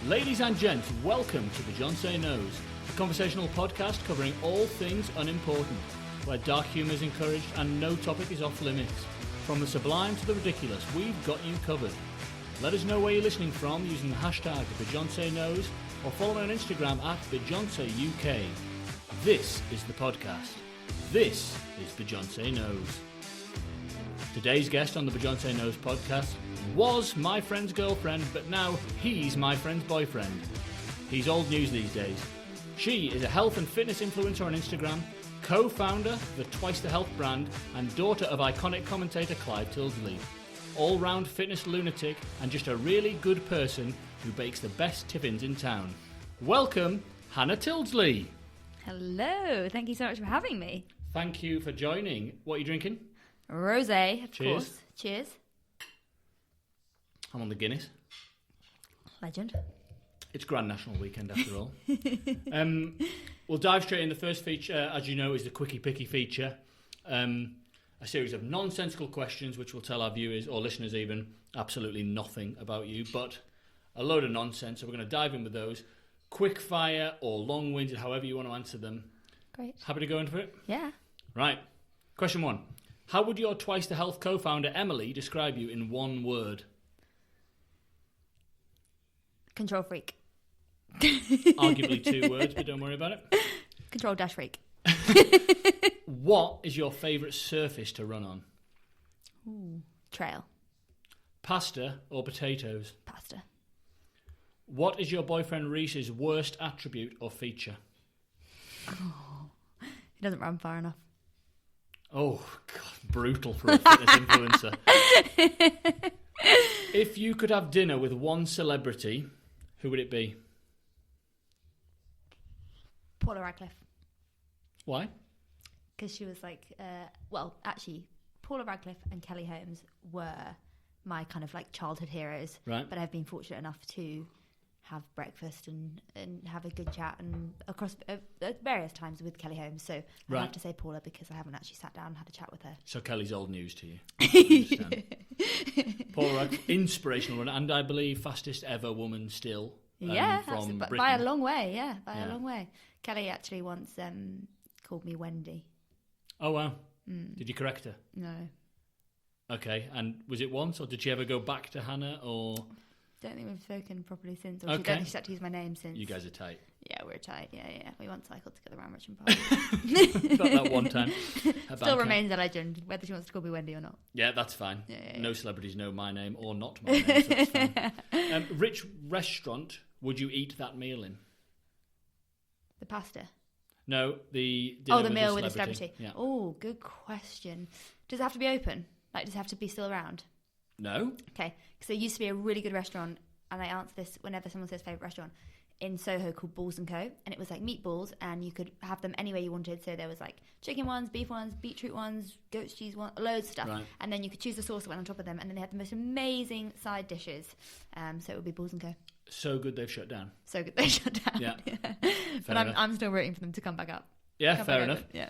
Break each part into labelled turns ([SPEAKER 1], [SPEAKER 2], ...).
[SPEAKER 1] Ladies and gents, welcome to Beyonce Knows, a conversational podcast covering all things unimportant, where dark humour is encouraged and no topic is off limits. From the sublime to the ridiculous, we've got you covered. Let us know where you're listening from using the hashtag Beyonce Knows or follow me on Instagram at BeyonceUK. This is the podcast. This is Beyonce Knows. Today's guest on the Beyonce Knows podcast was my friend's girlfriend, but now he's my friend's boyfriend. He's old news these days. She is a health and fitness influencer on Instagram, co-founder of the Twice the Health brand, and daughter of iconic commentator Tyldesley. All-round fitness lunatic and just a really good person who bakes the best tiffins in town. Welcome, Hannah Tyldesley.
[SPEAKER 2] Hello, thank you so much for having me.
[SPEAKER 1] Thank you for joining. What are you drinking?
[SPEAKER 2] Rosé, of
[SPEAKER 1] Cheers.
[SPEAKER 2] course. Cheers.
[SPEAKER 1] I'm on the Guinness.
[SPEAKER 2] Legend.
[SPEAKER 1] It's Grand National Weekend after all. We'll dive straight in. The first feature, as you know, is the Quickie Picky feature. A series of nonsensical questions which will tell our viewers, or listeners even, absolutely nothing about you, but a load of nonsense. So we're going to dive in with those. Quick fire or long-winded, however you want to answer them.
[SPEAKER 2] Great.
[SPEAKER 1] Happy to go into it?
[SPEAKER 2] Yeah.
[SPEAKER 1] Right. Question 1. How would your Twice the Health co-founder, Emily, describe you in one word?
[SPEAKER 2] Control freak.
[SPEAKER 1] Arguably 2 words, but don't worry about it.
[SPEAKER 2] Control dash freak.
[SPEAKER 1] What is your favourite surface to run on?
[SPEAKER 2] Ooh. Trail.
[SPEAKER 1] Pasta or potatoes?
[SPEAKER 2] Pasta.
[SPEAKER 1] What is your boyfriend Reese's worst attribute or feature?
[SPEAKER 2] He doesn't run far enough.
[SPEAKER 1] Oh, God, brutal for a fitness influencer. If you could have dinner with one celebrity, who would it be?
[SPEAKER 2] Paula Radcliffe.
[SPEAKER 1] Why?
[SPEAKER 2] Because she was like, actually, Paula Radcliffe and Kelly Holmes were my kind of like childhood heroes.
[SPEAKER 1] Right.
[SPEAKER 2] But I've been fortunate enough to have breakfast and have a good chat and across at various times with Kelly Holmes. So I have to say Paula because I haven't actually sat down and had a chat with her.
[SPEAKER 1] So Kelly's old news to you. I understand. Paula Radcliffe, inspirational runner, and I believe fastest ever woman still.
[SPEAKER 2] Yeah,
[SPEAKER 1] from Britain.
[SPEAKER 2] by a long way. Yeah, by a long way. Kelly actually once called me Wendy.
[SPEAKER 1] Oh wow! Did you correct her?
[SPEAKER 2] No.
[SPEAKER 1] Okay, and was it once, or did she ever go back to Hannah, or?
[SPEAKER 2] Don't think we've spoken properly since. Or
[SPEAKER 1] Okay.
[SPEAKER 2] She's had to use my name since.
[SPEAKER 1] You guys are tight.
[SPEAKER 2] Yeah, we're tight. Yeah. We once cycled together around Richmond Park.
[SPEAKER 1] About that one time.
[SPEAKER 2] Still remains a legend, whether she wants to call me Wendy or not.
[SPEAKER 1] Yeah, that's fine.
[SPEAKER 2] Yeah.
[SPEAKER 1] No celebrities know my name or not my name, so that's fine. Which restaurant would you eat that meal in?
[SPEAKER 2] The pasta.
[SPEAKER 1] No, the dinner
[SPEAKER 2] the meal with a celebrity.
[SPEAKER 1] Yeah.
[SPEAKER 2] Oh, good question. Does it have to be open? Like, does it have to be still around?
[SPEAKER 1] No.
[SPEAKER 2] Okay, because there used to be a really good restaurant, and I answer this whenever someone says favourite restaurant, in Soho called Balls & Co. And it was like meatballs, and you could have them any way you wanted. So there was like chicken ones, beef ones, beetroot ones, goat's cheese ones, loads of stuff. Right. And then you could choose the sauce that went on top of them, and then they had the most amazing side dishes. So it would be Balls & Co.
[SPEAKER 1] So good they've shut down.
[SPEAKER 2] So good they shut down.
[SPEAKER 1] Yeah.
[SPEAKER 2] But I'm still rooting for them to come back up.
[SPEAKER 1] Yeah, fair enough.
[SPEAKER 2] Yeah.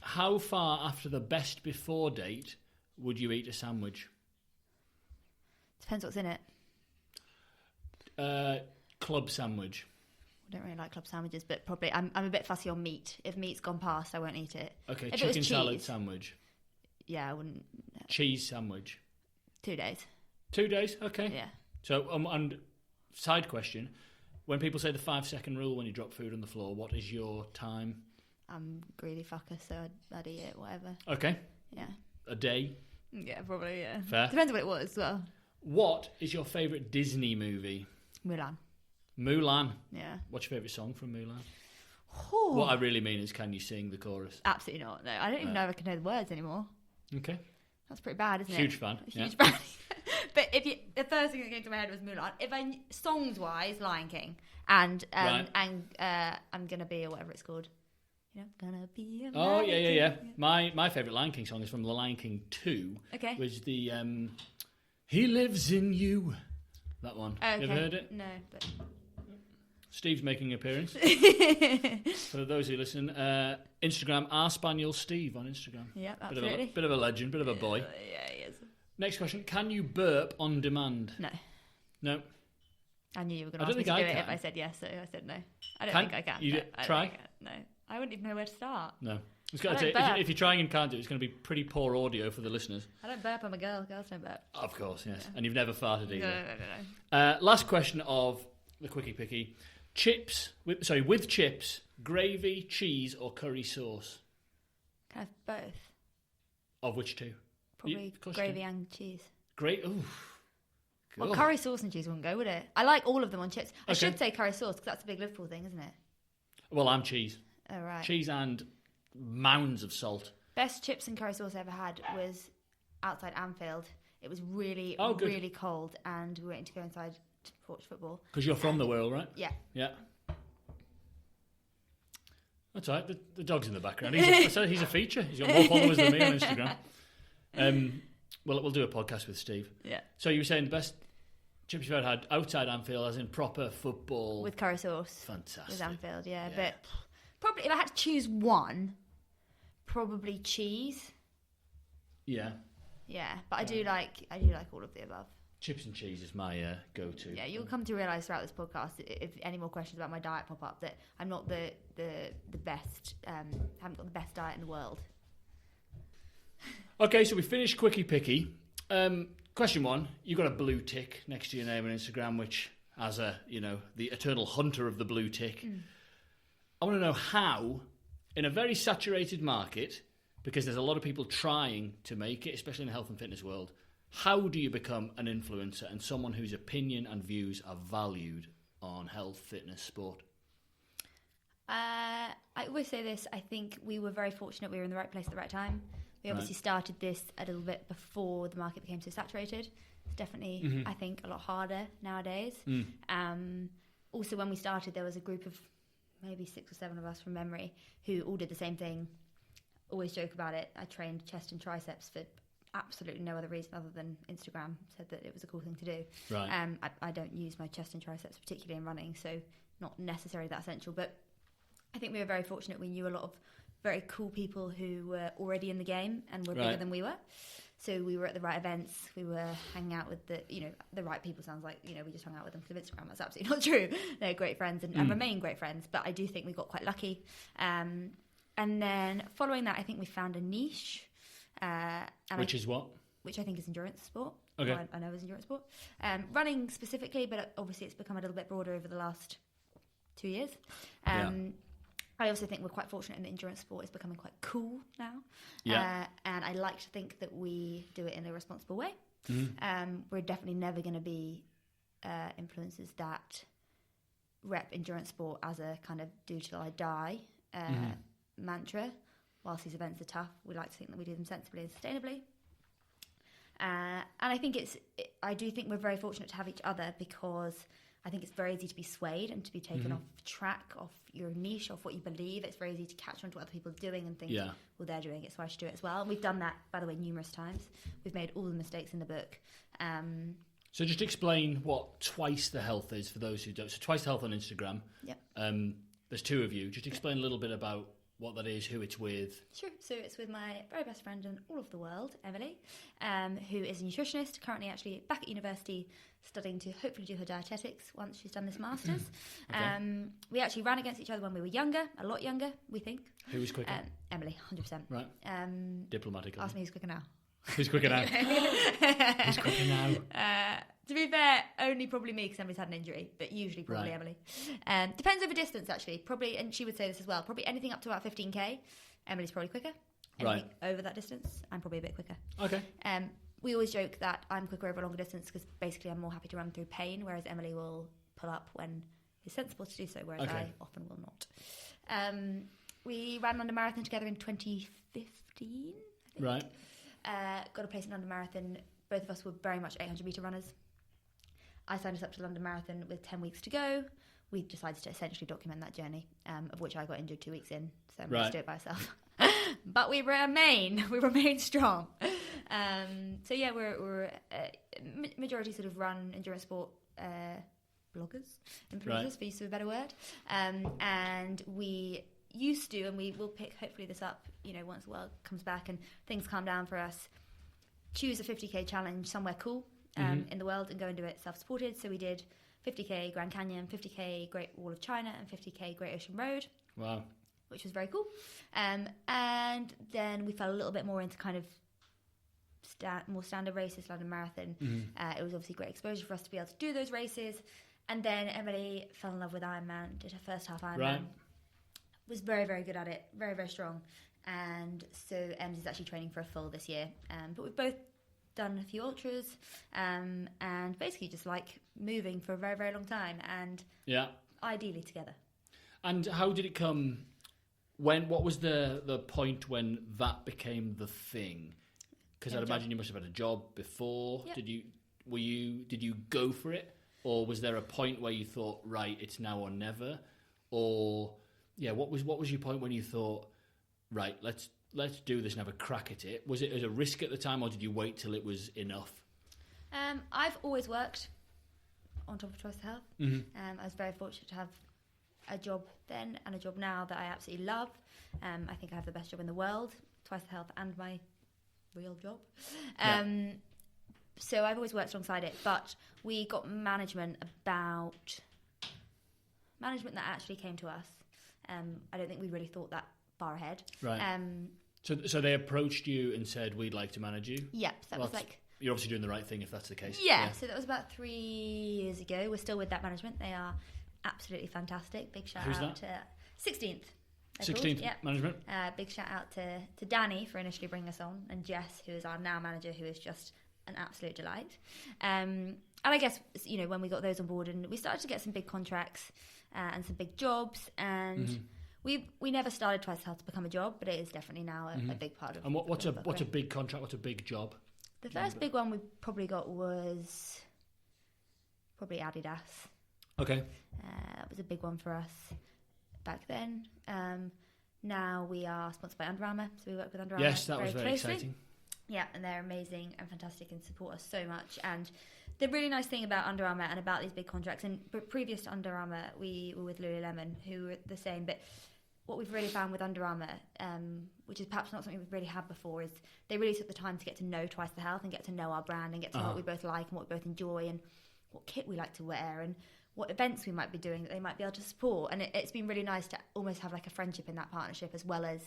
[SPEAKER 1] How far after the best before date would you eat a sandwich?
[SPEAKER 2] Depends what's in it.
[SPEAKER 1] Club sandwich.
[SPEAKER 2] I don't really like club sandwiches, but probably I'm a bit fussy on meat. If meat's gone past, I won't eat it.
[SPEAKER 1] Okay,
[SPEAKER 2] if
[SPEAKER 1] chicken salad sandwich.
[SPEAKER 2] Yeah, I wouldn't.
[SPEAKER 1] Cheese sandwich.
[SPEAKER 2] 2 days.
[SPEAKER 1] 2 days? Okay.
[SPEAKER 2] Yeah.
[SPEAKER 1] So, and side question, when people say the 5-second rule when you drop food on the floor, what is your time?
[SPEAKER 2] I'm a greedy fucker, so I'd eat it, whatever.
[SPEAKER 1] Okay.
[SPEAKER 2] Yeah.
[SPEAKER 1] A day?
[SPEAKER 2] Yeah, probably, yeah.
[SPEAKER 1] Fair.
[SPEAKER 2] Depends what it was as well.
[SPEAKER 1] What is your favourite Disney movie?
[SPEAKER 2] Mulan.
[SPEAKER 1] Yeah. What's your favourite song from Mulan?
[SPEAKER 2] Oh.
[SPEAKER 1] What I really mean is, can you sing the chorus?
[SPEAKER 2] Absolutely not. No, I don't even know if I can know the words anymore.
[SPEAKER 1] Okay.
[SPEAKER 2] That's pretty bad, isn't it?
[SPEAKER 1] Huge fan.
[SPEAKER 2] Huge fan. But the first thing that came to my head was Mulan. If songs-wise, Lion King, and I'm Gonna Be, or whatever it's called. You know, gonna be a
[SPEAKER 1] Oh,
[SPEAKER 2] Lion
[SPEAKER 1] yeah.
[SPEAKER 2] King.
[SPEAKER 1] My favourite Lion King song is from The Lion King 2.
[SPEAKER 2] Okay.
[SPEAKER 1] Was the He Lives in You. That one.
[SPEAKER 2] Oh, okay.
[SPEAKER 1] You ever heard it?
[SPEAKER 2] No, but...
[SPEAKER 1] Steve's making an appearance. For those who listen, Instagram, rspaniel Steve on Instagram.
[SPEAKER 2] Yeah, absolutely.
[SPEAKER 1] Bit of a legend, bit of a boy.
[SPEAKER 2] Yeah, he is.
[SPEAKER 1] Next question. Can you burp on demand?
[SPEAKER 2] No.
[SPEAKER 1] No.
[SPEAKER 2] I knew you were going
[SPEAKER 1] I
[SPEAKER 2] to ask
[SPEAKER 1] don't
[SPEAKER 2] me to
[SPEAKER 1] think
[SPEAKER 2] do
[SPEAKER 1] I
[SPEAKER 2] it if
[SPEAKER 1] can.
[SPEAKER 2] I said yes, so I said no. I don't
[SPEAKER 1] Can-
[SPEAKER 2] think I can.
[SPEAKER 1] you
[SPEAKER 2] No,
[SPEAKER 1] do-
[SPEAKER 2] I don't
[SPEAKER 1] try?
[SPEAKER 2] think no. I wouldn't even know where to start.
[SPEAKER 1] No. It's
[SPEAKER 2] I
[SPEAKER 1] got
[SPEAKER 2] don't
[SPEAKER 1] to,
[SPEAKER 2] burp.
[SPEAKER 1] if you're trying and can't do it, it's going to be pretty poor audio for the listeners.
[SPEAKER 2] I don't burp, I'm a girl. Girls don't burp.
[SPEAKER 1] Of course, yes. And you've never farted either.
[SPEAKER 2] No.
[SPEAKER 1] Last question of the Quickie Picky. With chips, gravy, cheese or curry sauce?
[SPEAKER 2] Kind of both.
[SPEAKER 1] Of which two?
[SPEAKER 2] Probably
[SPEAKER 1] of course you
[SPEAKER 2] gravy
[SPEAKER 1] do.
[SPEAKER 2] and cheese.
[SPEAKER 1] Great. Ooh.
[SPEAKER 2] Well,
[SPEAKER 1] Cool.
[SPEAKER 2] curry sauce and cheese wouldn't go, would it? I like all of them on chips. I
[SPEAKER 1] Okay.
[SPEAKER 2] should say curry sauce because that's a big Liverpool thing, isn't it?
[SPEAKER 1] Well, I'm cheese.
[SPEAKER 2] Oh, right.
[SPEAKER 1] Cheese and mounds of salt.
[SPEAKER 2] Best chips and curry sauce I ever had was outside Anfield. It was really,
[SPEAKER 1] Oh, good.
[SPEAKER 2] really cold, and we were waiting to go inside to watch football.
[SPEAKER 1] Because you're from the world, right?
[SPEAKER 2] Yeah.
[SPEAKER 1] Yeah. That's all right. The dog's in the background. He's a feature. He's got more followers than me on Instagram. Well, we'll do a podcast with Steve.
[SPEAKER 2] Yeah.
[SPEAKER 1] So you were saying the best chips you've ever had outside Anfield, as in proper football.
[SPEAKER 2] With curry sauce.
[SPEAKER 1] Fantastic.
[SPEAKER 2] With Anfield, yeah.
[SPEAKER 1] Yeah.
[SPEAKER 2] But probably, if I had to choose one, probably cheese.
[SPEAKER 1] Yeah.
[SPEAKER 2] Yeah, but I do like all of the above.
[SPEAKER 1] Chips and cheese is my go-to.
[SPEAKER 2] Yeah, you'll come to realise throughout this podcast, if any more questions about my diet pop up, that I'm not the best, haven't got the best diet in the world.
[SPEAKER 1] Okay, so we finished Quickie Picky. Question one: you got a blue tick next to your name on Instagram, which, as the eternal hunter of the blue tick, I want to know how, in a very saturated market, because there's a lot of people trying to make it, especially in the health and fitness world. How do you become an influencer and someone whose opinion and views are valued on health, fitness, sport?
[SPEAKER 2] I always say this. I think we were very fortunate. We were in the right place at the right time. We obviously started this a little bit before the market became so saturated. It's definitely, I think, a lot harder nowadays. Also, when we started, there was a group of maybe 6 or 7 of us from memory who all did the same thing. Always joke about it. I trained chest and triceps for absolutely no other reason other than Instagram said that it was a cool thing to do.
[SPEAKER 1] Right.
[SPEAKER 2] I don't use my chest and triceps particularly in running, so not necessarily that essential. But I think we were very fortunate. We knew a lot of very cool people who were already in the game and were bigger than we were. So we were at the right events. We were hanging out with the right people. Sounds like, we just hung out with them because of Instagram. That's absolutely not true. They're great friends and remain great friends. But I do think we got quite lucky. And then following that, I think we found a niche.
[SPEAKER 1] Which is what?
[SPEAKER 2] Which I think is endurance sport.
[SPEAKER 1] Okay.
[SPEAKER 2] Well, I know is endurance sport. Running specifically, but obviously it's become a little bit broader over the last 2 years. I also think we're quite fortunate in that endurance sport is becoming quite cool now.
[SPEAKER 1] Yeah.
[SPEAKER 2] And I like to think that we do it in a responsible way. We're definitely never going to be influencers that rep endurance sport as a kind of do till I die mantra. Whilst these events are tough, we like to think that we do them sensibly and sustainably. And I think I do think we're very fortunate to have each other, because I think it's very easy to be swayed and to be taken off track, off your niche, off what you believe. It's very easy to catch on to what other people are doing and think, well, they're doing it, so I should do it as well. And we've done that, by the way, numerous times. We've made all the mistakes in the book.
[SPEAKER 1] So just explain what Twice the Health is for those who don't. So Twice the Health on Instagram.
[SPEAKER 2] Yep.
[SPEAKER 1] There's 2 of you. Just explain a little bit about what that is, who it's with.
[SPEAKER 2] Sure. So it's with my very best friend in all of the world, Emily, who is a nutritionist, currently actually back at university studying to hopefully do her dietetics once she's done this master's.
[SPEAKER 1] Okay.
[SPEAKER 2] We actually ran against each other when we were younger, a lot younger, we think.
[SPEAKER 1] Who was quicker?
[SPEAKER 2] Emily, 100%.
[SPEAKER 1] Right. Diplomatically.
[SPEAKER 2] Ask me who's quicker now.
[SPEAKER 1] Who's quicker now? Who's quicker now?
[SPEAKER 2] To be fair, only probably me, because Emily's had an injury, but usually probably Emily. Depends over distance, actually. Probably, and she would say this as well, probably anything up to about 15k, Emily's probably quicker. Anything over that distance, I'm probably a bit quicker.
[SPEAKER 1] Okay.
[SPEAKER 2] We always joke that I'm quicker over a longer distance because basically I'm more happy to run through pain, whereas Emily will pull up when it's sensible to do so, whereas I often will not. We ran London Marathon together in 2015, I think.
[SPEAKER 1] Right.
[SPEAKER 2] Got a place in London Marathon. Both of us were very much 800 metre runners. I signed us up to London Marathon with 10 weeks to go. We decided to essentially document that journey, of which I got injured 2 weeks in, so I'm going to do it by myself. But we remain strong. So yeah, we're majority sort of run endurance sport bloggers, influencers, for use of a better word. And we used to, and we will pick hopefully this up, once the world comes back and things calm down for us, choose a 50k challenge somewhere cool in the world and go and do it self-supported. So we did 50k Grand Canyon, 50k Great Wall of China, and 50k Great Ocean Road.
[SPEAKER 1] Wow.
[SPEAKER 2] Which was very cool. And then we fell a little bit more into kind of more standard races, London Marathon. It was obviously great exposure for us to be able to do those races. And then Emily fell in love with Ironman, did her first half Ironman.
[SPEAKER 1] Right.
[SPEAKER 2] Was very, very good at it, very, very strong. And so Em's is actually training for a full this year. But we've both done a few ultras and basically just like moving for a very, very long time and ideally together.
[SPEAKER 1] And how did it come? What was the point when that became the thing? Because I'd imagine you must have had a job before.
[SPEAKER 2] Yep.
[SPEAKER 1] Did you go for it, or was there a point where you thought, right, it's now or never? Or what was your point when you thought, right, let's do this and have a crack at it? Was it as a risk at the time, or did you wait till it was enough?
[SPEAKER 2] I've always worked on top of Twice the Health. I was very fortunate to have a job then and a job now that I absolutely love. I think I have the best job in the world, Twice the Health and my real job. So I've always worked alongside it, but we got management that actually came to us. I don't think we really thought that far ahead.
[SPEAKER 1] Right. So they approached you and said, we'd like to manage you?
[SPEAKER 2] Yep. So that was like...
[SPEAKER 1] You're obviously doing the right thing if that's the case.
[SPEAKER 2] Yeah, so that was about 3 years ago. We're still with that management. They are absolutely fantastic. Big shout out to 16th.
[SPEAKER 1] 16th management.
[SPEAKER 2] Big shout out to Danny for initially bringing us on, and Jess, who is our now manager, who is just an absolute delight. And I guess, when we got those on board and we started to get some big contracts and some big jobs, and we never started Twice the Health to become a job, but it is definitely now a big part of.
[SPEAKER 1] And what's a big contract? What's a big job?
[SPEAKER 2] The first big one we probably got was probably Adidas.
[SPEAKER 1] Okay.
[SPEAKER 2] That was a big one for us back then. Now we are sponsored by Under Armour, so we work with Under Armour.
[SPEAKER 1] Yes, that was very exciting.
[SPEAKER 2] Yeah, and they're amazing and fantastic and support us so much. And the really nice thing about Under Armour and about these big contracts, and previous to Under Armour, we were with Lululemon, who were the same, but what we've really found with Under Armour, which is perhaps not something we've really had before, is they really took the time to get to know Twice the Health and get to know our brand and get to know what we both like and what we both enjoy and what kit we like to wear and what events we might be doing that they might be able to support. And it's been really nice to almost have like a friendship in that partnership as well as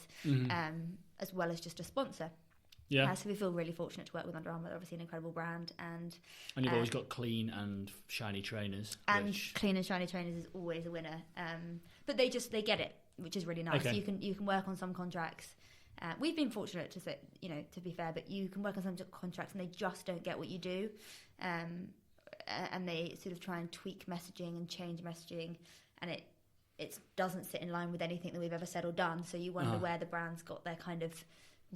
[SPEAKER 2] just a sponsor.
[SPEAKER 1] Yeah.
[SPEAKER 2] So we feel really fortunate to work with Under Armour. They're obviously an incredible brand, and
[SPEAKER 1] you've always got clean and shiny trainers.
[SPEAKER 2] And clean and shiny trainers is always a winner. But they get it, which is really nice. Okay. You can work on some contracts. We've been fortunate to say, to be fair, but you can work on some contracts and they just don't get what you do, and they sort of try and tweak messaging and change messaging, and it doesn't sit in line with anything that we've ever said or done. So you wonder where the brand's got their kind of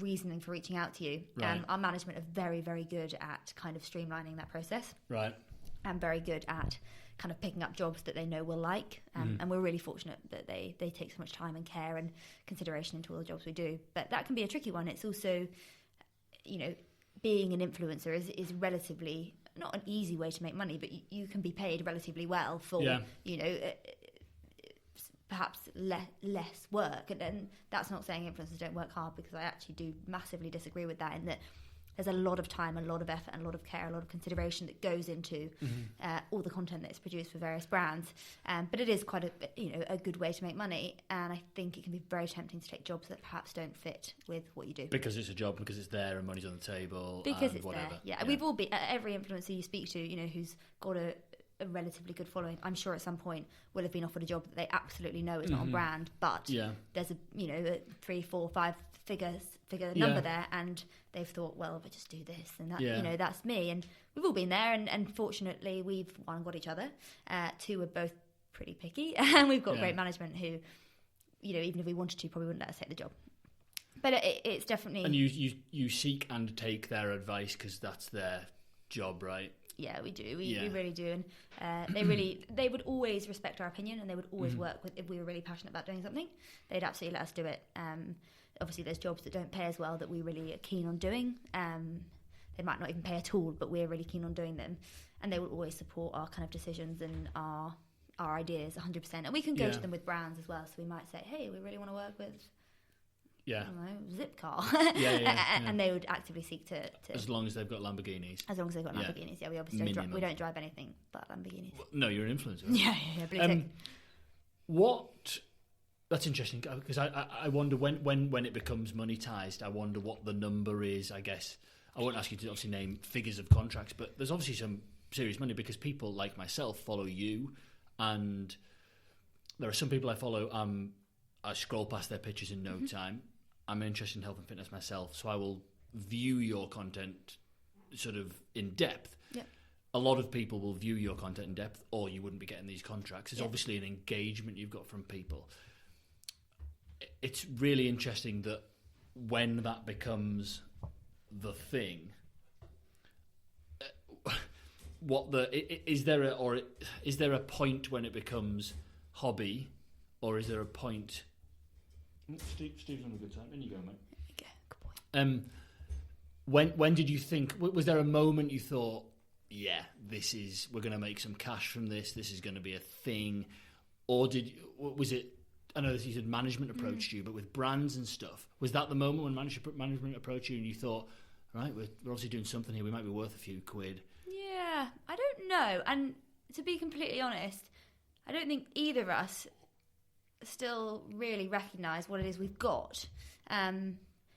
[SPEAKER 2] reasoning for reaching out to you.
[SPEAKER 1] Right.
[SPEAKER 2] Our management are very, very good at kind of streamlining that process.
[SPEAKER 1] Right.
[SPEAKER 2] And very good at kind of picking up jobs that they know we'll like. And we're really fortunate that they take so much time and care and consideration into all the jobs we do. But that can be a tricky one. It's also, being an influencer is relatively not an easy way to make money, but you can be paid relatively well for, perhaps less work. And that's not saying influencers don't work hard, because I actually do massively disagree with that, in that there's a lot of time, a lot of effort, and a lot of care, a lot of consideration that goes into all the content that is produced for various brands. But it is quite a good way to make money, and I think it can be very tempting to take jobs that perhaps don't fit with what you do.
[SPEAKER 1] Because it's a job, because it's there and money's on the table.
[SPEAKER 2] Because
[SPEAKER 1] and
[SPEAKER 2] it's
[SPEAKER 1] whatever.
[SPEAKER 2] there. Yeah, we've all been, every influencer you speak to, who's got a relatively good following, I'm sure at some point will have been offered a job that they absolutely know is not on brand, but there's a 3, 4, 5 figure number there, and they've thought, well, if I just do this, and that that's me. And we've all been there, and fortunately we've got each other. 2 are both pretty picky, and we've got great management who, even if we wanted to, probably wouldn't let us take the job. But it's definitely...
[SPEAKER 1] And you seek and take their advice because that's their job, right?
[SPEAKER 2] Yeah, we do. We really do. And they would always respect our opinion, and they would always work with, if we were really passionate about doing something, they'd absolutely let us do it. Obviously, there's jobs that don't pay as well that we really are keen on doing. They might not even pay at all, but we're really keen on doing them. And they will always support our kind of decisions and our ideas 100%. And we can go to them with brands as well. So we might say, hey, we really want to work with I don't know, zip car. And they would actively seek to...
[SPEAKER 1] As long as they've got Lamborghinis.
[SPEAKER 2] As long as they've got Lamborghinis, we obviously we don't drive anything but Lamborghinis.
[SPEAKER 1] Well, no, you're an influencer.
[SPEAKER 2] Yeah, blue tick.
[SPEAKER 1] What... That's interesting, because I wonder when it becomes monetized, I wonder what the number is, I guess. I won't ask you to obviously name figures of contracts, but there's obviously some serious money, because people like myself follow you, and there are some people I follow, I scroll past their pictures in no time. I'm interested in health and fitness myself, so I will view your content sort of in depth.
[SPEAKER 2] Yep.
[SPEAKER 1] A lot of people will view your content in depth, or you wouldn't be getting these contracts. It's obviously an engagement you've got from people. It's really interesting that when that becomes the thing, is there a point when it becomes hobby, or is there a point? Steve's on a good time. In you go, mate.
[SPEAKER 2] Okay, good boy.
[SPEAKER 1] When did you think? Was there a moment you thought, yeah, we're going to make some cash from this. This is going to be a thing, or was it? I know you said management approached you, but with brands and stuff, was that the moment when management approached you and you thought, right, we're obviously doing something here. We might be worth a few quid. Yeah,
[SPEAKER 2] I don't know. And to be completely honest, I don't think either of us still really recognise what it is we've got.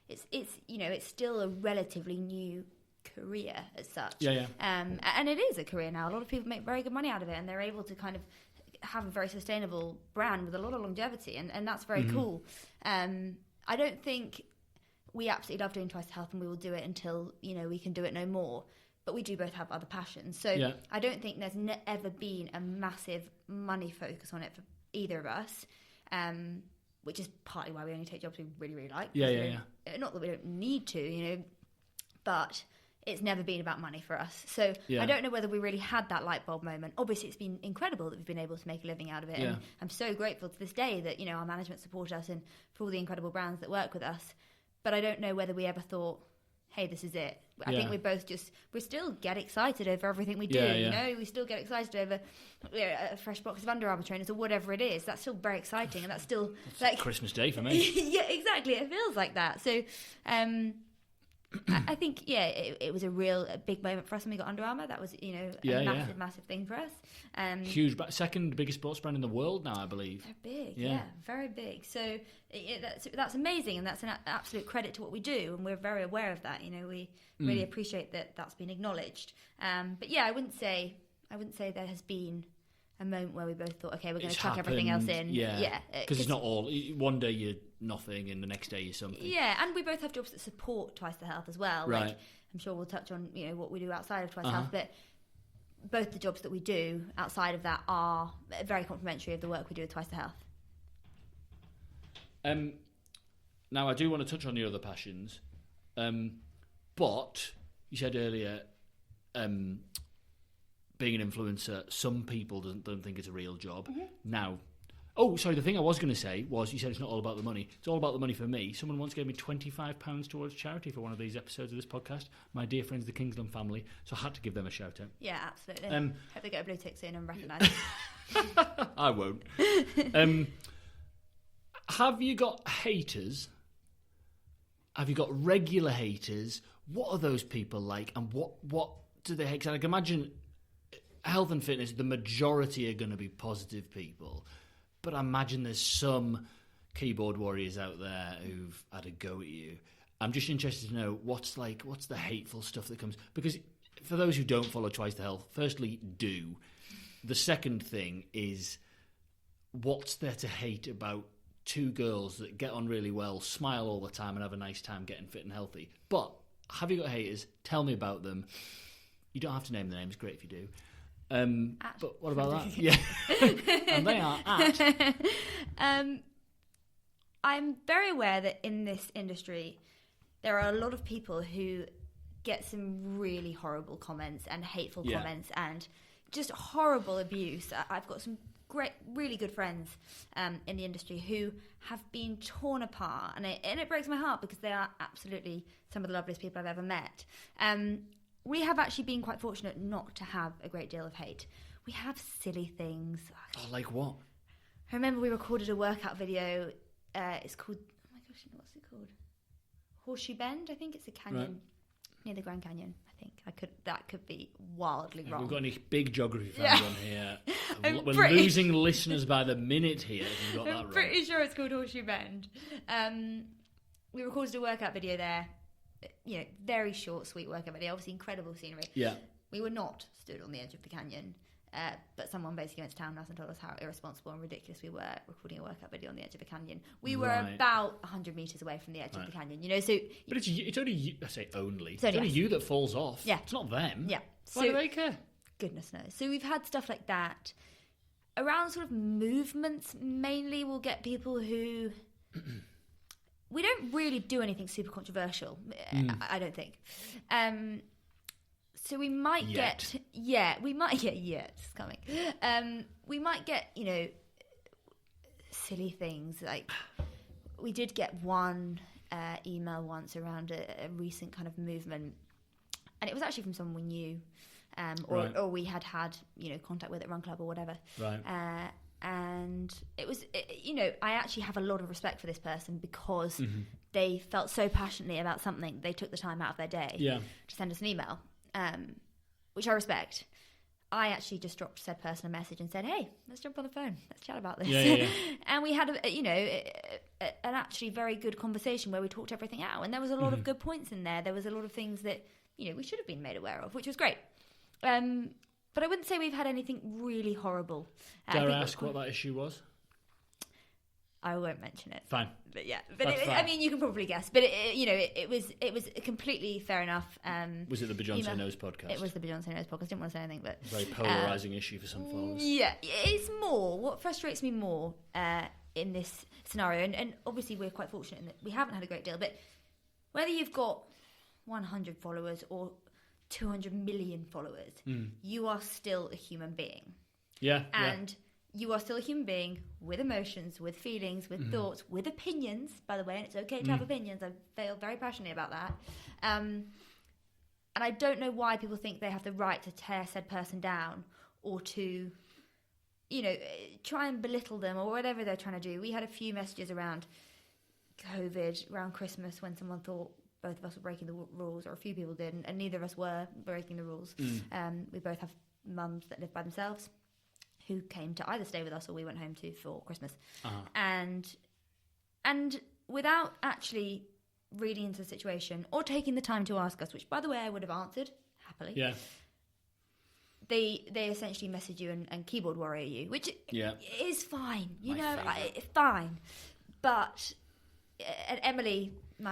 [SPEAKER 2] It's still a relatively new career as such.
[SPEAKER 1] Yeah.
[SPEAKER 2] And it is a career now. A lot of people make very good money out of it, and they're able to kind of have a very sustainable brand with a lot of longevity, and that's very cool. I don't think we absolutely love doing Twice the Health, and we will do it until we can do it no more. But we do both have other passions, so I don't think there's ever been a massive money focus on it for either of us, which is partly why we only take jobs we really, really like. Not that we don't need to, but it's never been about money for us. So I don't know whether we really had that light bulb moment. Obviously, it's been incredible that we've been able to make a living out of it. And I'm so grateful to this day that, our management support us and for all the incredible brands that work with us. But I don't know whether we ever thought, hey, this is it. I think we both we still get excited over everything we do. We still get excited over a fresh box of Under Armour trainers or whatever it is. That's still very exciting. And that's still like
[SPEAKER 1] Christmas Day for me.
[SPEAKER 2] Yeah, exactly. It feels like that. So, I think, it was a big moment for us when we got Under Armour. That was, a massive thing for us.
[SPEAKER 1] Huge, second biggest sports brand in the world now, I believe.
[SPEAKER 2] They're big, very big. So that's amazing, and that's an absolute credit to what we do, and we're very aware of that. We really appreciate that that's been acknowledged. But I wouldn't say there has been a moment where we both thought, okay, we're going to chuck everything else in.
[SPEAKER 1] Because it's not all. One day you're nothing, and the next day you're something.
[SPEAKER 2] Yeah, and we both have jobs that support Twice the Health as well.
[SPEAKER 1] Right.
[SPEAKER 2] Like, I'm sure we'll touch on what we do outside of Twice the Health, but both the jobs that we do outside of that are very complementary of the work we do with Twice the Health.
[SPEAKER 1] Now I do want to touch on your other passions, but you said earlier, being an influencer, some people don't think it's a real job. Now, the thing I was going to say was, you said it's not all about the money. It's all about the money for me. Someone once gave me £25 towards charity for one of these episodes of this podcast. My dear friends, the Kingsland family. So I had to give them a shout out.
[SPEAKER 2] Yeah, absolutely. Hope they get a blue tick soon and recognise it.
[SPEAKER 1] I won't. Have you got haters? Have you got regular haters? What are those people like, and what do they hate? 'Cause I can imagine health and fitness, the majority are going to be positive people. But I imagine there's some keyboard warriors out there who've had a go at you. I'm just interested to know what's the hateful stuff that comes. Because for those who don't follow Twice the Health, firstly, do. The second thing is, what's there to hate about two girls that get on really well, smile all the time, and have a nice time getting fit and healthy? But have you got haters? Tell me about them. You don't have to name the names. Great if you do. But what about that? Yeah. And they are at.
[SPEAKER 2] I'm very aware that in this industry, there are a lot of people who get some really horrible comments and hateful comments and just horrible abuse. I've got some great, really good friends in the industry who have been torn apart, and it breaks my heart because they are absolutely some of the loveliest people I've ever met. We have actually been quite fortunate not to have a great deal of hate. We have silly things.
[SPEAKER 1] Oh, like what?
[SPEAKER 2] I remember we recorded a workout video. It's called, oh my gosh, what's it called? Horseshoe Bend, I think it's a canyon near the Grand Canyon. I think that could be wildly wrong.
[SPEAKER 1] We've got any big geography fans on here. We're
[SPEAKER 2] pretty
[SPEAKER 1] losing listeners by the minute here. If we've got that
[SPEAKER 2] I'm
[SPEAKER 1] wrong.
[SPEAKER 2] pretty sure it's called Horseshoe Bend. We recorded a workout video there. You know, very short, sweet workout video. Obviously, incredible scenery.
[SPEAKER 1] Yeah.
[SPEAKER 2] We were not stood on the edge of the canyon, but someone basically went to town on us and told us how irresponsible and ridiculous we were recording a workout video on the edge of a canyon. We were about 100 metres away from the edge of the canyon, you know. So,
[SPEAKER 1] but it's only you, I say only.
[SPEAKER 2] It's
[SPEAKER 1] only you that falls off.
[SPEAKER 2] Yeah.
[SPEAKER 1] It's not them.
[SPEAKER 2] Yeah.
[SPEAKER 1] Why do they care?
[SPEAKER 2] Goodness knows. So we've had stuff like that. Around sort of movements, mainly we'll get people who... We don't really do anything super controversial, I don't think. So we might get... it's coming. We might get, you know, silly things. Like, we did get one email once around a recent kind of movement, and it was actually from someone we knew, or we had, you know, contact with at Run Club or whatever.
[SPEAKER 1] Right.
[SPEAKER 2] And it was, you know, I actually have a lot of respect for this person because they felt so passionately about something. They took the time out of their day to send us an email, which I respect. I actually just dropped said person a message and said, hey, let's jump on the phone. Let's chat about this.
[SPEAKER 1] Yeah.
[SPEAKER 2] And we had, an actually very good conversation where we talked everything out. And there was a lot of good points in there. There was a lot of things that, you know, we should have been made aware of, which was great. But I wouldn't say we've had anything really horrible.
[SPEAKER 1] Dare I ask what that issue was?
[SPEAKER 2] I won't mention it.
[SPEAKER 1] Fine.
[SPEAKER 2] But yeah, I mean, you can probably guess. But it was completely fair enough.
[SPEAKER 1] Was it the Beyonce Knows podcast?
[SPEAKER 2] It was the Beyonce Knows podcast. I didn't want to say anything, but
[SPEAKER 1] very polarizing issue for some followers.
[SPEAKER 2] Yeah, it's more. What frustrates me more in this scenario, and obviously we're quite fortunate in that we haven't had a great deal. But whether you've got 100 followers or 200 million followers, you are still a human being.
[SPEAKER 1] Yeah.
[SPEAKER 2] And you are still a human being with emotions, with feelings, with thoughts, with opinions, by the way, and it's okay to have opinions. I feel very passionately about that. And I don't know why people think they have the right to tear said person down or to, you know, try and belittle them or whatever they're trying to do. We had a few messages around COVID, around Christmas, when someone thought both of us were breaking the rules, or a few people did, and neither of us were breaking the rules. We both have mums that live by themselves who came to either stay with us or we went home to for Christmas. And without actually reading into the situation or taking the time to ask us, which, by the way, I would have answered happily. Yeah. They essentially message you and keyboard warrior you, which is fine. Fine. But Emily, who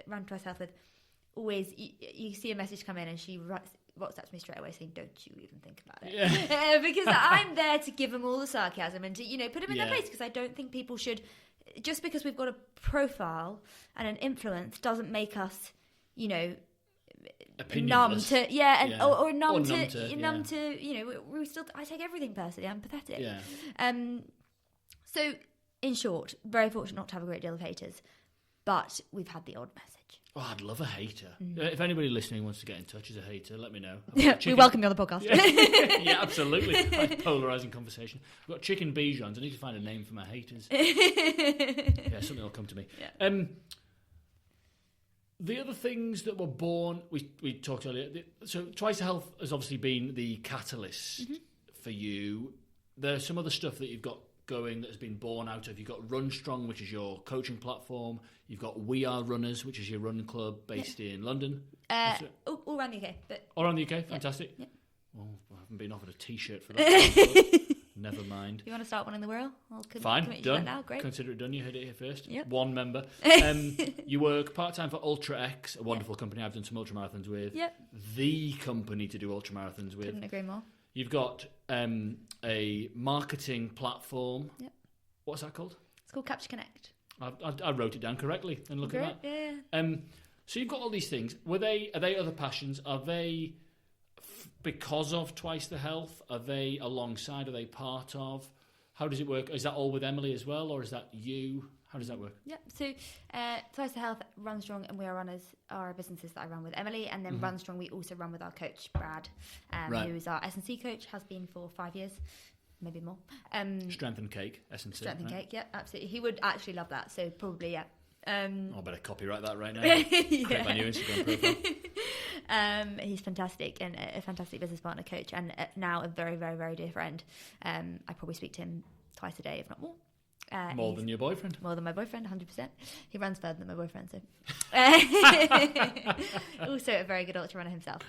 [SPEAKER 2] ran Twice Health with, always, you see a message come in and she WhatsApps me straight away saying, don't you even think about it. Yeah. Because I'm there to give them all the sarcasm and to, you know, put them in their place, because I don't think people should, just because we've got a profile and an influence doesn't make us, you know, numb to, or numb to, you know, we still, I take everything personally, I'm pathetic. Yeah. So, in short, very fortunate not to have a great deal of haters, but we've had the odd message.
[SPEAKER 1] Oh, I'd love a hater. If anybody listening wants to get in touch as a hater, let me know.
[SPEAKER 2] We welcome you on the podcast.
[SPEAKER 1] Yeah, absolutely. Like polarising conversation. I've got chicken Bijans. I need to find a name for my haters. Something will come to me. Yeah. The other things that were born, we talked earlier. So Twice Health has obviously been the catalyst for you. There's some other stuff that you've got going that has been born out of. You've got Run Strong, which is your coaching platform. You've got We Are Runners, which is your run club based in London.
[SPEAKER 2] All around the UK.
[SPEAKER 1] All around the UK? Fantastic. Yeah. Well, I haven't been offered a T-shirt for that. Never mind.
[SPEAKER 2] You want to start one in the world?
[SPEAKER 1] Fine, done.
[SPEAKER 2] Now. Great.
[SPEAKER 1] Consider it done. You heard it here first.
[SPEAKER 2] Yep.
[SPEAKER 1] One member. You work part-time for Ultra X, a wonderful company I've done some ultramarathons with. Yep. The company to do ultramarathons with.
[SPEAKER 2] Couldn't agree more.
[SPEAKER 1] You've got a marketing platform. Yep. What's that called?
[SPEAKER 2] It's called Capture Connect.
[SPEAKER 1] I wrote it down correctly. And look at that.
[SPEAKER 2] Yeah.
[SPEAKER 1] So you've got all these things. Are they other passions? Are they because of Twice the Health? Are they alongside? Are they part of? How does it work? Is that all with Emily as well, or is that you? How does that work?
[SPEAKER 2] Yeah, so Twice the Health, Run Strong and We Are Runners are businesses that I run with Emily, and then Run Strong we also run with our coach, Brad, who is our S&C coach, has been for 5 years, maybe more.
[SPEAKER 1] Strength and Cake, S&C.
[SPEAKER 2] Strength and Cake, yeah, absolutely. He would actually love that, so probably,
[SPEAKER 1] I better copyright that right now. Create my new Instagram profile.
[SPEAKER 2] He's fantastic and a fantastic business partner, coach, and now a very, very, very dear friend. I probably speak to him twice a day, if not more.
[SPEAKER 1] More than your boyfriend?
[SPEAKER 2] More than my boyfriend, 100%. He runs further than my boyfriend, so. Also a very good ultra runner himself.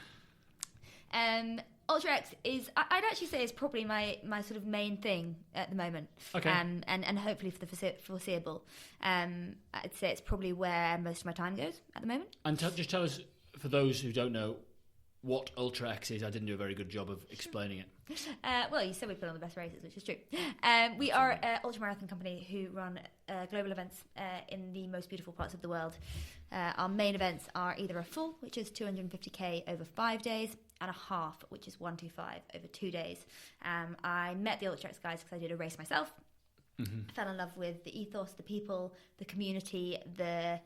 [SPEAKER 2] Ultra X is, I'd actually say, is probably my sort of main thing at the moment.
[SPEAKER 1] Okay.
[SPEAKER 2] And hopefully for the foreseeable. I'd say it's probably where most of my time goes at the moment.
[SPEAKER 1] And just tell us, for those who don't know, what Ultra X is. I didn't do a very good job of explaining it.
[SPEAKER 2] Well, you said we put on the best races, which is true. We are an ultramarathon company who run global events in the most beautiful parts of the world. Our main events are either a full, which is 250k over 5 days, and a half, which is 125 over 2 days. I met the Ultra X guys because I did a race myself. Mm-hmm. I fell in love with the ethos, the people, the community, the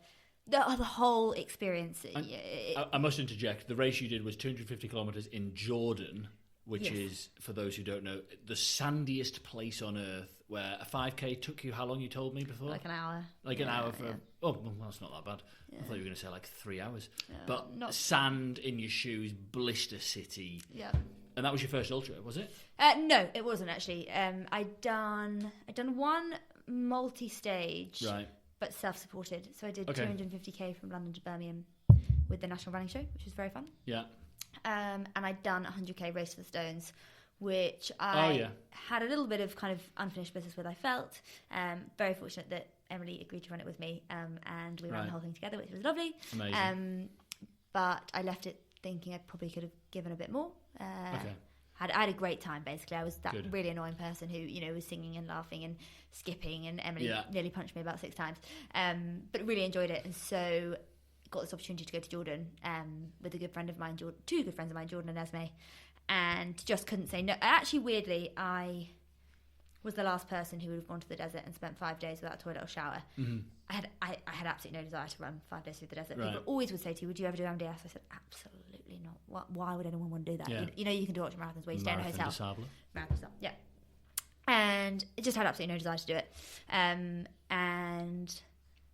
[SPEAKER 2] whole experience.
[SPEAKER 1] I must interject. The race you did was 250 kilometres in Jordan, which is, for those who don't know, the sandiest place on earth, where a 5k took you how long, you told me before?
[SPEAKER 2] Like an hour.
[SPEAKER 1] An hour for... Oh, well, that's not that bad. Yeah. I thought you were going to say like 3 hours.
[SPEAKER 2] Yeah,
[SPEAKER 1] but sand in your shoes, blister city.
[SPEAKER 2] Yeah.
[SPEAKER 1] And that was your first ultra, was it?
[SPEAKER 2] No, it wasn't actually. I'd done one multi-stage...
[SPEAKER 1] Right.
[SPEAKER 2] But self-supported. So I did 250k from London to Birmingham with the National Running Show, which was very fun.
[SPEAKER 1] Yeah.
[SPEAKER 2] And I'd done 100k Race for the Stones, which I had a little bit of kind of unfinished business with, I felt. Very fortunate that Emily agreed to run it with me, and we ran the whole thing together, which was lovely.
[SPEAKER 1] Amazing.
[SPEAKER 2] But I left it thinking I probably could have given a bit more. I had a great time, basically. I was that really annoying person who, was singing and laughing and skipping, and Emily nearly punched me about 6 times. But really enjoyed it, and so got this opportunity to go to Jordan with a good friend of mine, two good friends of mine, Jordan and Esme, and just couldn't say no. Actually, weirdly, I was the last person who would have gone to the desert and spent 5 days without a toilet or shower. Mm-hmm. I had absolutely no desire to run 5 days through the desert. Right. People always would say to you, would you ever do MDS? I said, absolutely not. Why would anyone want to do that?
[SPEAKER 1] Yeah.
[SPEAKER 2] You can do ultra marathons where you stay in a hotel. Marathon, yeah. And it just had absolutely no desire to do it. And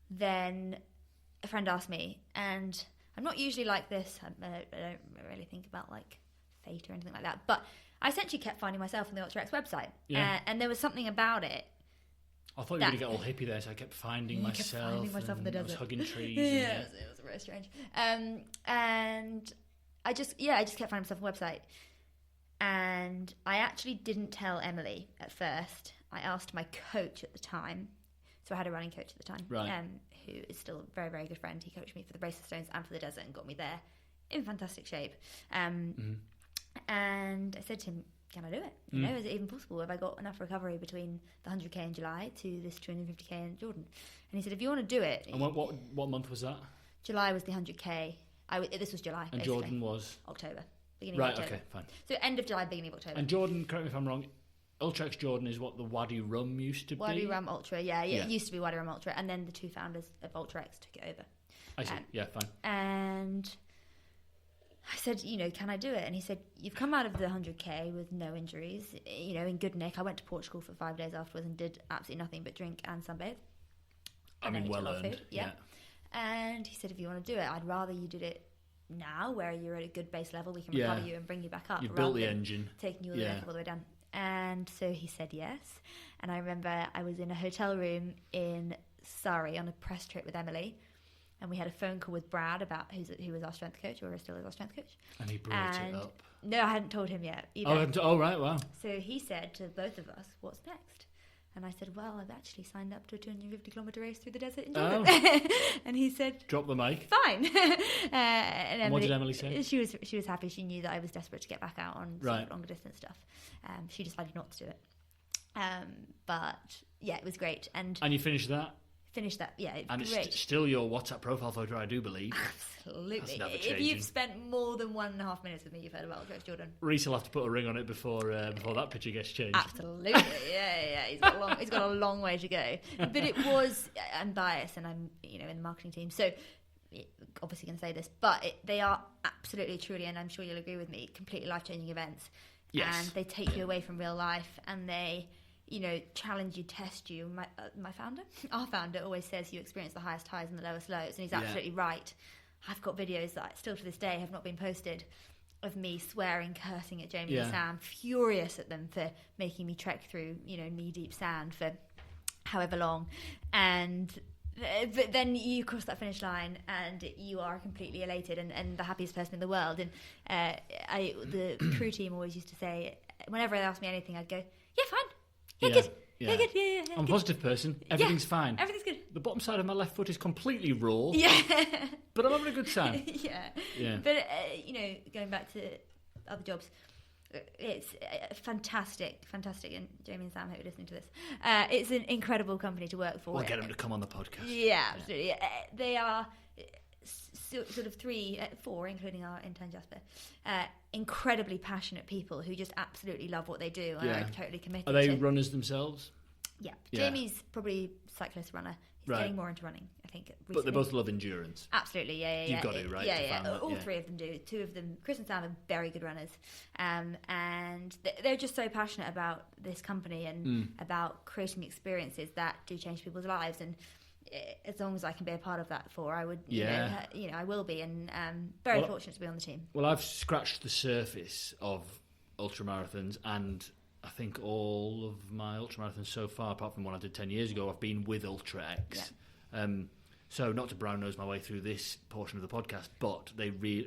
[SPEAKER 2] then a friend asked me, and I'm not usually like this. I don't really think about like fate or anything like that. But I essentially kept finding myself on the Ultra X website. Yeah. And there was something about it.
[SPEAKER 1] I thought you were going to get all hippie there, so I kept finding myself
[SPEAKER 2] in the desert.
[SPEAKER 1] I was hugging trees.
[SPEAKER 2] It was very strange. And I just kept finding myself on the website. And I actually didn't tell Emily at first. I asked my coach at the time. So I had a running coach at the time, who is still a very, very good friend. He coached me for the Race of Stones and for the desert and got me there in fantastic shape. And I said to him, can I do it? Is it even possible? Have I got enough recovery between the 100k in July to this 250k in Jordan? And he said, if you want to do it...
[SPEAKER 1] And what month was that?
[SPEAKER 2] July was the 100k. This was July,
[SPEAKER 1] and basically. Jordan was?
[SPEAKER 2] October. Beginning of October.
[SPEAKER 1] Okay, fine.
[SPEAKER 2] So end of July, beginning of October.
[SPEAKER 1] And Jordan, correct me if I'm wrong, Ultra X Jordan is what the Wadi Rum used to be?
[SPEAKER 2] Wadi Rum Ultra, yeah. It used to be Wadi Rum Ultra, and then the two founders of Ultra X took it over.
[SPEAKER 1] I see, fine.
[SPEAKER 2] And I said, can I do it? And he said, you've come out of the 100k with no injuries, in good nick. I went to Portugal for 5 days afterwards and did absolutely nothing but drink and sunbathe.
[SPEAKER 1] Well earned.
[SPEAKER 2] Yeah. And he said, if you want to do it, I'd rather you did it now, where you're at a good base level. We can recover you and bring you back up.
[SPEAKER 1] You built the engine.
[SPEAKER 2] Taking you all the way down. And so he said yes. And I remember I was in a hotel room in Surrey on a press trip with Emily. And we had a phone call with Brad about who was our strength coach, or still is our strength coach.
[SPEAKER 1] And he brought it up.
[SPEAKER 2] No, I hadn't told him yet either.
[SPEAKER 1] Oh, right, wow.
[SPEAKER 2] So he said to both of us, what's next? And I said, well, I've actually signed up to a 250-kilometre race through the desert in Jordan. And he said...
[SPEAKER 1] Drop the mic.
[SPEAKER 2] Fine. And Emily,
[SPEAKER 1] what did Emily say?
[SPEAKER 2] She was happy. She knew that I was desperate to get back out on sort of longer distance stuff. She decided not to do it. But, yeah, it was great. And
[SPEAKER 1] you finished that?
[SPEAKER 2] Finished that, yeah.
[SPEAKER 1] And great. It's still your WhatsApp profile photo, I do believe.
[SPEAKER 2] Absolutely. If you've spent more than 1.5 minutes with me, you've heard about Ultra X Jordan.
[SPEAKER 1] Reese will have to put a ring on it before that picture gets changed.
[SPEAKER 2] Absolutely, yeah. He's got a long way to go. But it was, I'm biased, and I'm in the marketing team, so obviously going to say this, but they are absolutely, truly, and I'm sure you'll agree with me, completely life-changing events.
[SPEAKER 1] Yes.
[SPEAKER 2] And they take you away from real life, and they challenge you, test you. Our founder always says you experience the highest highs and the lowest lows, and he's absolutely right. I've got videos that still to this day have not been posted of me swearing, cursing at Jamie and Sam, furious at them for making me trek through, knee-deep sand for however long. But then you cross that finish line and you are completely elated and the happiest person in the world. And the crew team always used to say, whenever they asked me anything, I'd go, yeah, fine. Yeah, good. Yeah, good. Yeah.
[SPEAKER 1] I'm a positive person. Everything's fine.
[SPEAKER 2] Everything's good.
[SPEAKER 1] The bottom side of my left foot is completely raw.
[SPEAKER 2] Yeah.
[SPEAKER 1] But I'm having a good time.
[SPEAKER 2] Yeah. But, going back to other jobs, it's fantastic. And Jamie and Sam, I hope you're listening to this. It's an incredible company to work for.
[SPEAKER 1] We'll get them to come on the podcast.
[SPEAKER 2] Yeah, absolutely. They are sort of 4, including our intern Jasper, incredibly passionate people who just absolutely love what they do and are totally committed.
[SPEAKER 1] Are they runners themselves?
[SPEAKER 2] Yeah. Jamie's probably cyclist runner. He's getting more into running, I think, recently.
[SPEAKER 1] But they both love endurance.
[SPEAKER 2] Absolutely, yeah.
[SPEAKER 1] You've got to, right?
[SPEAKER 2] Yeah. All 3 of them do. 2 of them, Chris and Sam, are very good runners. And they're just so passionate about this company and about creating experiences that do change people's lives. And as long as I can be a part of that I would, I will be. And very fortunate to be on the team. Well,
[SPEAKER 1] I've scratched the surface of ultramarathons, and I think all of my ultramarathons so far, apart from one I did 10 years ago, I've been with Ultra X. Yeah. So not to brown nose my way through this portion of the podcast, but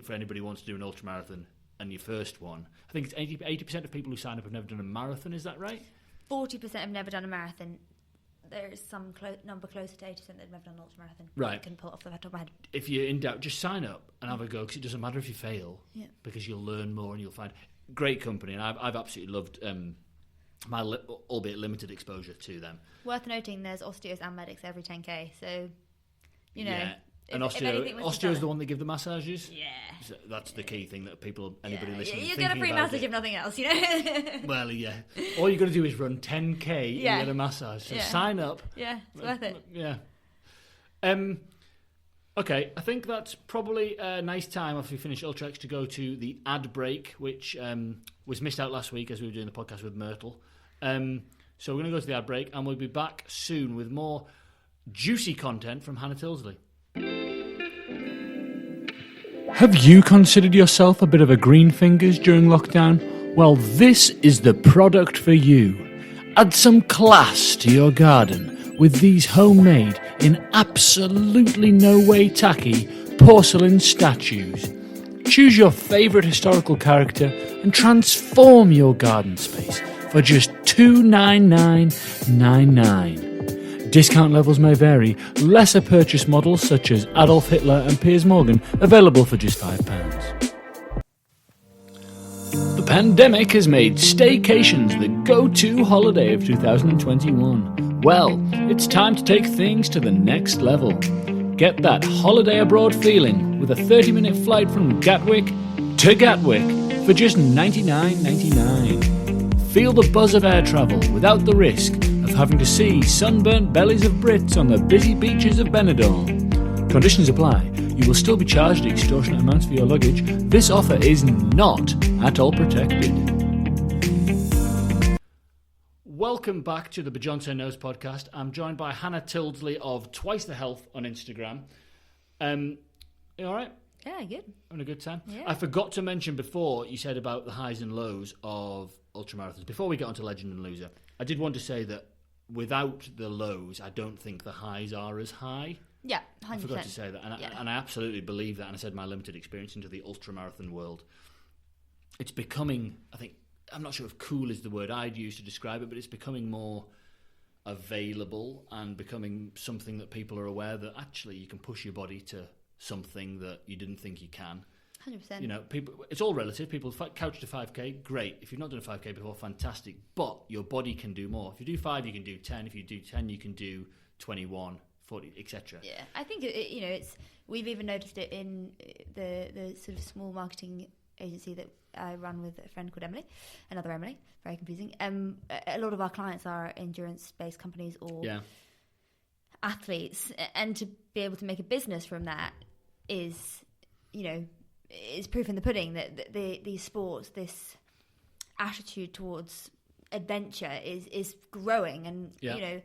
[SPEAKER 1] for anybody who wants to do an ultramarathon and your first one, I think it's 80% of people who sign up have never done a marathon. Is that right?
[SPEAKER 2] 40% have never done a marathon. There is some number closer to 80% that have never done an ultramarathon.
[SPEAKER 1] Right.
[SPEAKER 2] I can pull it off the top of my head.
[SPEAKER 1] If you're in doubt, just sign up and have a go, because it doesn't matter if you fail, because you'll learn more and you'll find great company. And I've absolutely loved my albeit limited exposure to them.
[SPEAKER 2] Worth noting, there's osteos and medics every 10k, so
[SPEAKER 1] Yeah. And osteo is the one that give the massages?
[SPEAKER 2] Yeah.
[SPEAKER 1] So that's the key thing that anybody listening,
[SPEAKER 2] you get a free massage if nothing else,
[SPEAKER 1] Well, yeah. All you got to do is run 10k and get a massage. So sign up.
[SPEAKER 2] Yeah, it's worth it.
[SPEAKER 1] Yeah. Okay, I think that's probably a nice time after we finish Ultra X to go to the ad break, which was missed out last week as we were doing the podcast with Myrtle. So we're going to go to the ad break, and we'll be back soon with more juicy content from Hannah Tyldesley. Have you considered yourself a bit of a green fingers during lockdown? Well, this is the product for you. Add some class to your garden with these homemade, in absolutely no way tacky, porcelain statues. Choose your favourite historical character and transform your garden space for just $299.99. Discount levels may vary. Lesser purchase models such as Adolf Hitler and Piers Morgan available for just £5. The pandemic has made staycations the go-to holiday of 2021. Well, it's time to take things to the next level. Get that holiday abroad feeling with a 30-minute flight from Gatwick to Gatwick for just $99.99. Feel the buzz of air travel without the risk of having to see sunburnt bellies of Brits on the busy beaches of Benidorm. Conditions apply. You will still be charged extortionate amounts for your luggage. This offer is not at all protected. Welcome back to the Beyonce Knows podcast. I'm joined by Hannah Tyldesley of Twice the Health on Instagram. You all right?
[SPEAKER 2] Yeah, good.
[SPEAKER 1] Having a good time?
[SPEAKER 2] Yeah.
[SPEAKER 1] I forgot to mention before, you said about the highs and lows of ultramarathons. Before we get on to Legend and Loser, I did want to say that without the lows, I don't think the highs are as high.
[SPEAKER 2] Yeah, 100%.
[SPEAKER 1] I forgot to say that, and I absolutely believe that, and I said my limited experience into the ultramarathon world. It's becoming, I'm not sure if cool is the word I'd use to describe it, but it's becoming more available and becoming something that people are aware that actually you can push your body to something that you didn't think you can.
[SPEAKER 2] 100%.
[SPEAKER 1] People. It's all relative. People couch to 5k, great. If you've not done a 5k before, fantastic. But your body can do more. If you do 5, you can do 10. If you do 10, you can do 21, 40, etc.
[SPEAKER 2] Yeah, I think it's. We've even noticed it in the sort of small marketing agency that I run with a friend called Emily, another Emily. Very confusing. A lot of our clients are endurance-based companies or athletes, and to be able to make a business from that is proof in the pudding that these sports, this attitude towards adventure is growing, and you know,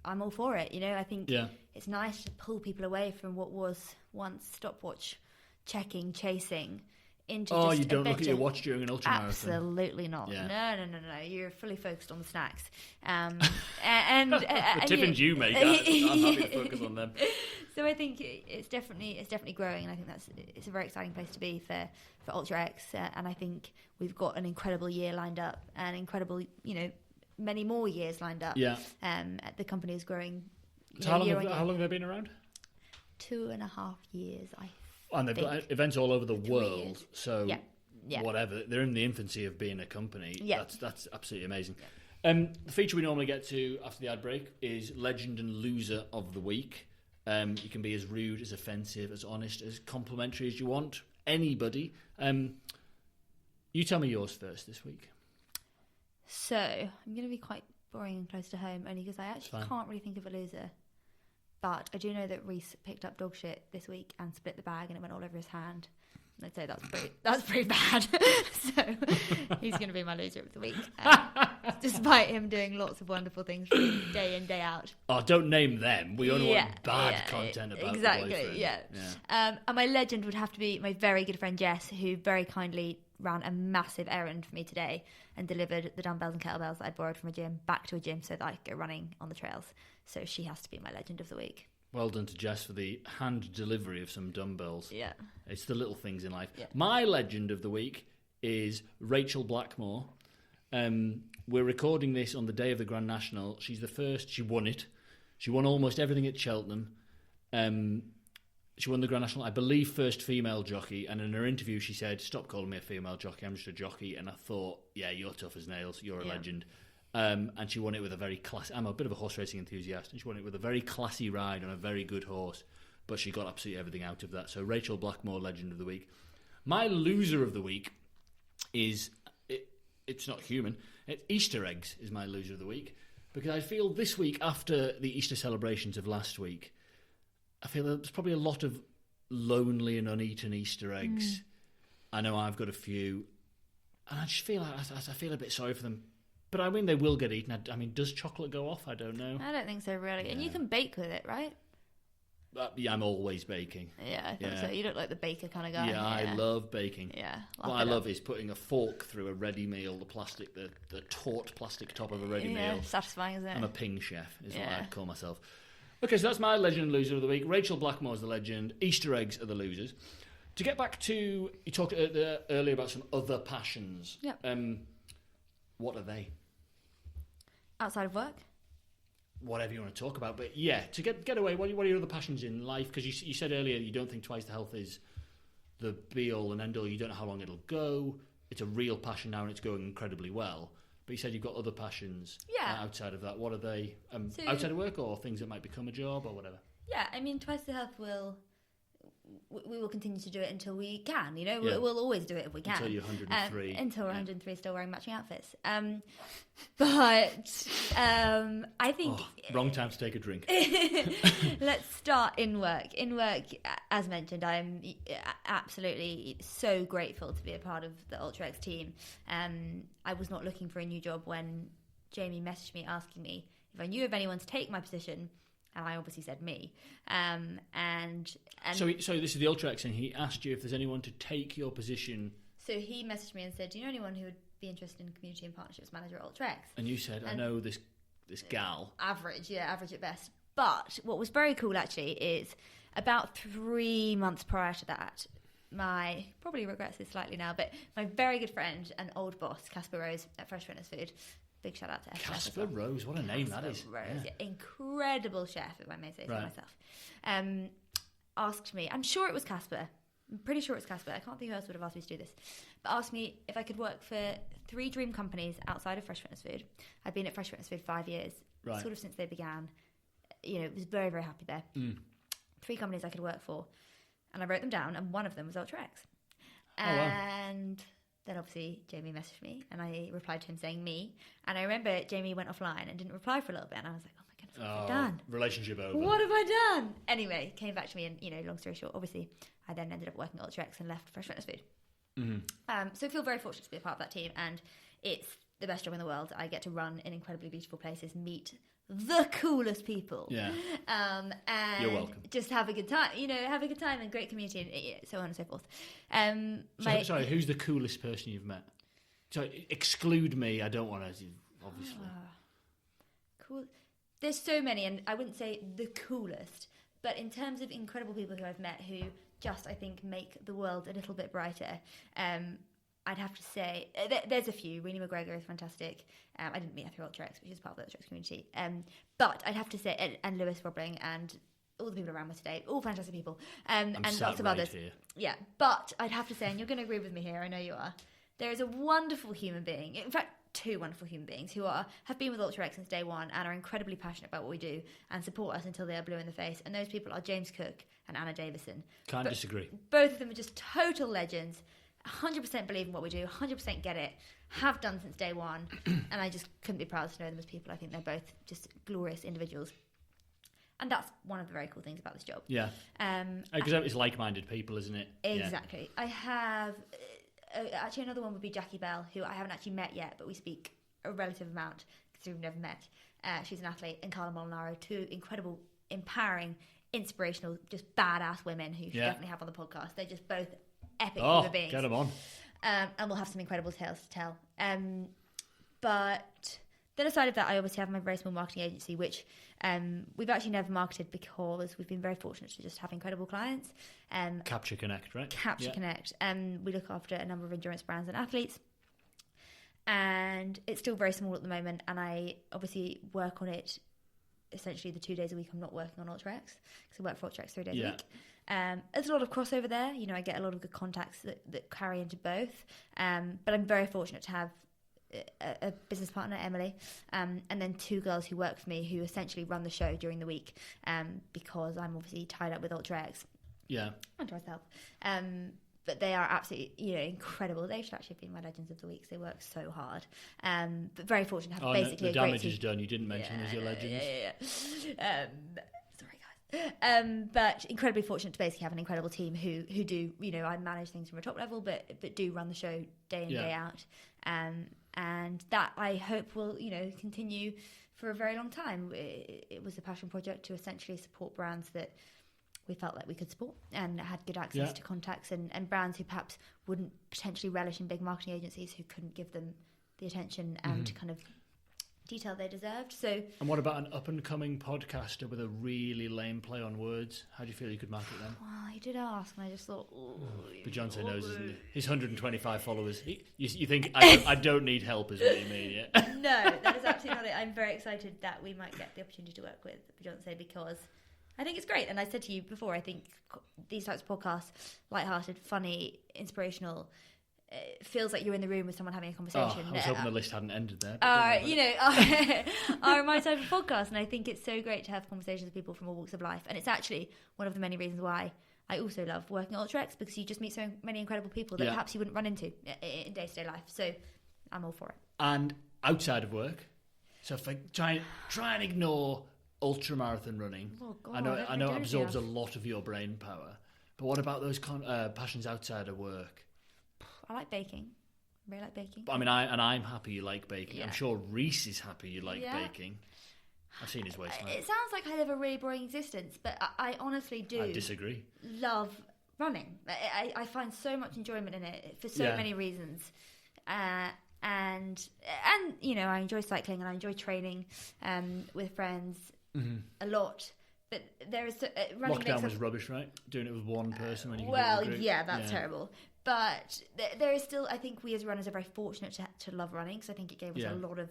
[SPEAKER 2] I'm all for it. You know, I think it's nice to pull people away from what was once stopwatch checking, chasing, into just
[SPEAKER 1] you don't
[SPEAKER 2] adventure.
[SPEAKER 1] Look at your watch during an ultramarathon.
[SPEAKER 2] Absolutely not.
[SPEAKER 1] Yeah.
[SPEAKER 2] No. You're fully focused on the snacks. And
[SPEAKER 1] the tiffins you make, I'm happy to focus on them.
[SPEAKER 2] So I think it's definitely growing, and I think it's a very exciting place to be for Ultra X. And I think we've got an incredible year lined up, and incredible, you know, many more years lined up.
[SPEAKER 1] Yeah.
[SPEAKER 2] The company is growing.
[SPEAKER 1] So how long have they been around?
[SPEAKER 2] 2.5 years, I think.
[SPEAKER 1] And they've got events all over the
[SPEAKER 2] 3
[SPEAKER 1] world.
[SPEAKER 2] years.
[SPEAKER 1] So
[SPEAKER 2] Yeah.
[SPEAKER 1] whatever, they're in the infancy of being a company.
[SPEAKER 2] Yeah.
[SPEAKER 1] That's absolutely amazing. The feature we normally get to after the ad break is Legend and Loser of the Week. You can be as rude, as offensive, as honest, as complimentary as you want. Anybody. You tell me yours first this week.
[SPEAKER 2] So I'm going to be quite boring and close to home, only because I actually can't really think of a loser. But I do know that Reese picked up dog shit this week and split the bag, and it went all over his hand. And I'd say that's pretty bad. So he's going to be my loser of the week, despite him doing lots of wonderful things for me day in, day out.
[SPEAKER 1] Oh, don't name them. We only want bad content about
[SPEAKER 2] exactly.
[SPEAKER 1] the boyfriend.
[SPEAKER 2] Yeah. And my legend would have to be my very good friend Jess, who very kindly ran a massive errand for me today and delivered the dumbbells and kettlebells that I'd borrowed from a gym back to a gym so that I could go running on the trails. So she has to be my legend of the week.
[SPEAKER 1] Well done to Jess for the hand delivery of some dumbbells.
[SPEAKER 2] Yeah.
[SPEAKER 1] It's the little things in life.
[SPEAKER 2] Yeah.
[SPEAKER 1] My legend of the week is Rachel Blackmore. We're recording this on the day of the Grand National. She's the first. She won it. She won almost everything at Cheltenham. She won the Grand National, I believe, first female jockey. And in her interview, she said, "Stop calling me a female jockey. I'm just a jockey." And I thought, yeah, you're tough as nails. You're a legend. And she won it with a very classy... I'm a bit of a horse racing enthusiast, and she won it with a very classy ride on a very good horse, but she got absolutely everything out of that. So Rachel Blackmore, legend of the week. My loser of the week is... It's not human. Easter eggs is my loser of the week, because I feel this week, after the Easter celebrations of last week, I feel there's probably a lot of lonely and uneaten Easter eggs. I know I've got a few, and I just feel I feel a bit sorry for them. But I mean, they will get eaten. I mean, does chocolate go off? I don't know.
[SPEAKER 2] I don't think so, really. Yeah. And you can bake with it, right?
[SPEAKER 1] Yeah, I'm always baking.
[SPEAKER 2] Yeah, I think so. You look like the baker kind of guy.
[SPEAKER 1] Yeah, I love baking.
[SPEAKER 2] Yeah.
[SPEAKER 1] What I love is putting a fork through a ready meal, the taut plastic top of a ready meal.
[SPEAKER 2] Satisfying, isn't it?
[SPEAKER 1] I'm a ping chef, is what I'd call myself. Okay, so that's my legend and loser of the week. Rachel Blackmore's the legend. Easter eggs are the losers. To get back to, you talked earlier about some other passions.
[SPEAKER 2] Yeah.
[SPEAKER 1] What are they?
[SPEAKER 2] Outside of work?
[SPEAKER 1] Whatever you want to talk about, but yeah, to get away, what are your other passions in life? Because you said earlier you don't think Twice the Health is the be-all and end-all. You don't know how long it'll go. It's a real passion now, and it's going incredibly well. But you said you've got other passions outside of that. What are they? Outside of work, or things that might become a job, or whatever? Yeah,
[SPEAKER 2] I mean, Twice the Health we will continue to do it until we can, you know. Yeah. We'll always do it if we can.
[SPEAKER 1] Until you're 103.
[SPEAKER 2] Until we're 103, still wearing matching outfits. But I think...
[SPEAKER 1] wrong time to take a drink.
[SPEAKER 2] Let's start in work. In work, as mentioned, I'm absolutely so grateful to be a part of the Ultra X team. I was not looking for a new job when Jamie messaged me asking me if I knew of anyone to take my position. And I obviously said me.
[SPEAKER 1] So this is the Ultra X, and he asked you if there's anyone to take your position.
[SPEAKER 2] So he messaged me and said, "Do you know anyone who would be interested in community and partnerships manager at Ultra X?"
[SPEAKER 1] And you said, "I know this gal."
[SPEAKER 2] Average at best. But what was very cool actually is about 3 months prior to that, my probably regrets this slightly now, but my very good friend and old boss, Casper Rose at Fresh Fitness Food. Big shout out to
[SPEAKER 1] Casper Rose, what a name that is.
[SPEAKER 2] Rose, incredible chef, if I may say so myself. Asked me, I'm sure it was Casper. I'm pretty sure it's Casper. I can't think who else would have asked me to do this. But asked me if I could work for 3 dream companies outside of Fresh Fitness Food. I'd been at Fresh Fitness Food 5 years, sort of since they began. You know, was very, very happy there. 3 companies I could work for. And I wrote them down, and one of them was Ultra X. And... Then obviously Jamie messaged me and I replied to him saying me. And I remember Jamie went offline and didn't reply for a little bit. And I was like, oh my goodness, what have I done?
[SPEAKER 1] Relationship over.
[SPEAKER 2] What have I done? Anyway, came back to me and, you know, long story short, obviously I then ended up working at Ultra X and left Fresh Fitness Food. So I feel very fortunate to be a part of that team. And it's the best job in the world. I get to run in incredibly beautiful places, meet the coolest people.
[SPEAKER 1] Yeah.
[SPEAKER 2] And
[SPEAKER 1] You're welcome.
[SPEAKER 2] just have a good time, have a good time and great community and so on and so forth.
[SPEAKER 1] Sorry, who's the coolest person you've met? So exclude me. I don't want to, obviously.
[SPEAKER 2] Cool. There's so many, and I wouldn't say the coolest, but in terms of incredible people who I've met who just, I think, make the world a little bit brighter, I'd have to say there's a few. Renee McGregor is fantastic. I didn't meet her through Ultra X, which is part of the Ultra X community. But I'd have to say, and Lewis Robbling and all the people around me today, all fantastic people, and lots of others.
[SPEAKER 1] Here.
[SPEAKER 2] Yeah, but I'd have to say, and you're going to agree with me here, I know you are. There is a wonderful human being, in fact, two wonderful human beings who have been with Ultra X since day one and are incredibly passionate about what we do and support us until they are blue in the face. And those people are James Cook and Anna Davison.
[SPEAKER 1] Can't disagree.
[SPEAKER 2] Both of them are just total legends. 100% believe in what we do, 100% get it, have done since day one, and I just couldn't be proud to know them as people. I think they're both just glorious individuals. And that's one of the very cool things about this job.
[SPEAKER 1] Yeah. Because it's like-minded people, isn't it?
[SPEAKER 2] Exactly. Yeah. I have... actually, another one would be Jackie Bell, who I haven't actually met yet, but we speak a relative amount because we've never met. She's an athlete, and Carla Molinaro, two incredible, empowering, inspirational, just badass women who you should definitely have on the podcast. They're just both epic human beings.
[SPEAKER 1] Get them on.
[SPEAKER 2] And we'll have some incredible tales to tell. But then aside of that, I obviously have my very small marketing agency, which we've actually never marketed because we've been very fortunate to just have incredible clients.
[SPEAKER 1] Capture Connect, right?
[SPEAKER 2] Capture Connect. We look after a number of endurance brands and athletes. And it's still very small at the moment. And I obviously work on it essentially the 2 days a week I'm not working on Ultra X, because I work for Ultra X 3 days a week. There's a lot of crossover there. I get a lot of good contacts that carry into both. But I'm very fortunate to have a business partner, Emily, and then two girls who work for me who essentially run the show during the week, because I'm obviously tied up with Ultra X.
[SPEAKER 1] Yeah.
[SPEAKER 2] And myself. But they are absolutely, incredible. They should actually have been my Legends of the Week. They work so hard. But very fortunate to have basically
[SPEAKER 1] the damage is done. You didn't mention as your Legends.
[SPEAKER 2] Sorry, guys. But incredibly fortunate to basically have an incredible team who do, I manage things from a top level, but do run the show day in, day out. And that I hope will, continue for a very long time. It was a passion project to essentially support brands that we felt like we could support and had good access to contacts and brands who perhaps wouldn't potentially relish in big marketing agencies who couldn't give them the attention and kind of detail they deserved. So, and
[SPEAKER 1] what about an up-and-coming podcaster with a really lame play on words? How do you feel you could market them?
[SPEAKER 2] Well, you did ask, and I just thought,
[SPEAKER 1] but Johnson knows, isn't it? His 125 followers. You think I don't need help, is what you mean? Yeah.
[SPEAKER 2] No, that is absolutely not it. I'm very excited that we might get the opportunity to work with Beyonce because I think it's great. And I said to you before, I think these types of podcasts, lighthearted, funny, inspirational, feels like you're in the room with someone having a conversation.
[SPEAKER 1] I was hoping the list hadn't ended there.
[SPEAKER 2] Are my type of podcast. And I think it's so great to have conversations with people from all walks of life. And it's actually one of the many reasons why I also love working at Ultra X, because you just meet so many incredible people that perhaps you wouldn't run into in day-to-day life. So I'm all for it.
[SPEAKER 1] And outside of work, so if I try and ignore ultramarathon running, I know it absorbs a lot of your brain power, but what about those passions outside of work?
[SPEAKER 2] I like baking. I really like baking.
[SPEAKER 1] I mean, I'm happy you like baking.
[SPEAKER 2] Yeah.
[SPEAKER 1] I'm sure Reese is happy you like baking. I've seen his waistline.
[SPEAKER 2] It sounds like I live a really boring existence, but I honestly do.
[SPEAKER 1] I disagree.
[SPEAKER 2] Love running. I find so much enjoyment in it for so many reasons. And I enjoy cycling and I enjoy training with friends a lot. But there is running.
[SPEAKER 1] Lockdown was rubbish, right? Doing it with one person when you
[SPEAKER 2] that's terrible. But there is still, I think we as runners are very fortunate to love running, because I think it gave us a lot of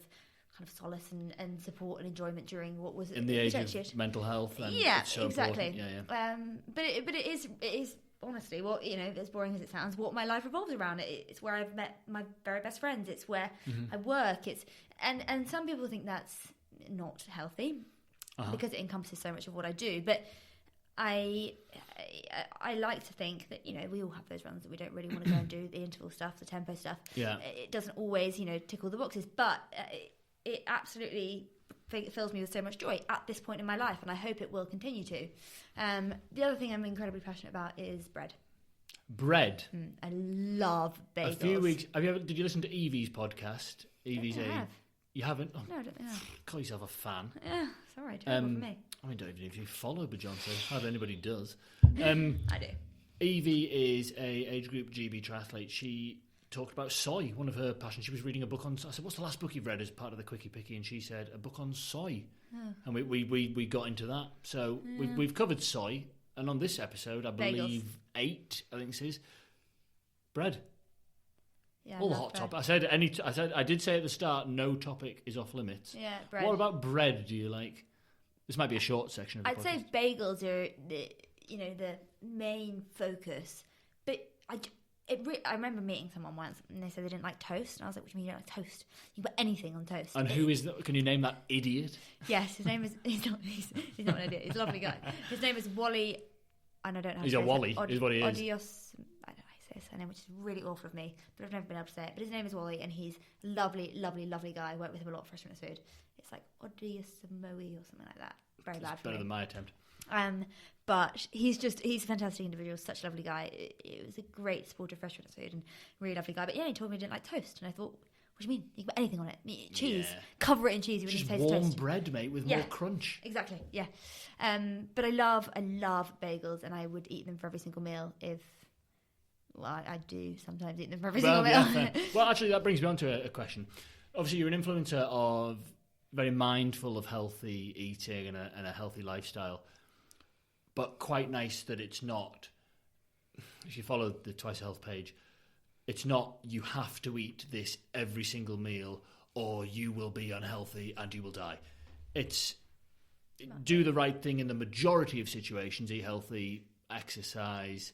[SPEAKER 2] kind of solace and support and enjoyment during what was
[SPEAKER 1] in the age of mental health. And it's so
[SPEAKER 2] exactly.
[SPEAKER 1] Important.
[SPEAKER 2] But it is honestly what, as boring as it sounds, what my life revolves around. It's where I've met my very best friends. It's where I work. It's and some people think that's not healthy because it encompasses so much of what I do. But I like to think that we all have those runs that we don't really want to go and do, the interval stuff, the tempo stuff. It doesn't always tick all the boxes, but it absolutely fills me with so much joy at this point in my life, and I hope it will continue to. The other thing I'm incredibly passionate about is bread.
[SPEAKER 1] Bread.
[SPEAKER 2] I love bagels.
[SPEAKER 1] A few weeks. Did you listen to Evie's podcast? Evie's You haven't? Oh,
[SPEAKER 2] No, I don't think I have.
[SPEAKER 1] call yourself a fan.
[SPEAKER 2] Yeah, sorry, don't bother me.
[SPEAKER 1] I mean, don't even if you follow Beyonce. Hardly anybody does.
[SPEAKER 2] I do.
[SPEAKER 1] Evie is a age group GB triathlete. She talked about soy, one of her passions. She was reading a book on. I said, "What's the last book you've read?" As part of the Quickie Picky, and she said, "A book on soy."
[SPEAKER 2] Oh.
[SPEAKER 1] And we got into that. So we've covered soy, and on this episode, I believe 8. I think this is bread.
[SPEAKER 2] Yeah,
[SPEAKER 1] All the hot topics. I did say at the start, no topic is off limits.
[SPEAKER 2] Yeah, bread.
[SPEAKER 1] What about bread? Do you like? This might be a short section of the
[SPEAKER 2] I'd
[SPEAKER 1] podcast.
[SPEAKER 2] say bagels are the main focus, but I remember meeting someone once and they said they didn't like toast, and I was like, "What do you mean you don't like toast? You can put anything on toast."
[SPEAKER 1] And who is that? Can you name that idiot?
[SPEAKER 2] Yes, his name is. He's not an idiot. He's a lovely guy. His name is Wally, and I don't know. How
[SPEAKER 1] He's
[SPEAKER 2] to
[SPEAKER 1] a
[SPEAKER 2] say
[SPEAKER 1] Wally,
[SPEAKER 2] it.
[SPEAKER 1] is what he is.
[SPEAKER 2] Odios. I don't know how to say his surname, which is really awful of me, but I've never been able to say it. But his name is Wally, and he's a lovely, lovely, lovely guy. I work with him a lot for Freshman's Food. It's like Odiosamoe or something like that. Very loud for
[SPEAKER 1] Better
[SPEAKER 2] me.
[SPEAKER 1] than my attempt.
[SPEAKER 2] But he's a fantastic individual, such a lovely guy. It was a great supporter of Freshman's Food and really lovely guy. But yeah, he told me he didn't like toast, and I thought, what do you mean? You can put anything on it. Cheese.
[SPEAKER 1] Yeah.
[SPEAKER 2] Cover it in cheese. You
[SPEAKER 1] Just
[SPEAKER 2] wouldn't taste
[SPEAKER 1] warm
[SPEAKER 2] toast.
[SPEAKER 1] bread, mate, with more crunch.
[SPEAKER 2] Exactly, yeah. But I love bagels, and I would eat them for every single meal if... Well, I do sometimes eat them for every single meal.
[SPEAKER 1] Yeah, well, actually, that brings me on to a question. Obviously, you're an influencer of very mindful of healthy eating and a healthy lifestyle, but quite nice that it's not, if you follow the Twice Health page, it's not you have to eat this every single meal or you will be unhealthy and you will die. It's do the right thing in the majority of situations, eat healthy, exercise,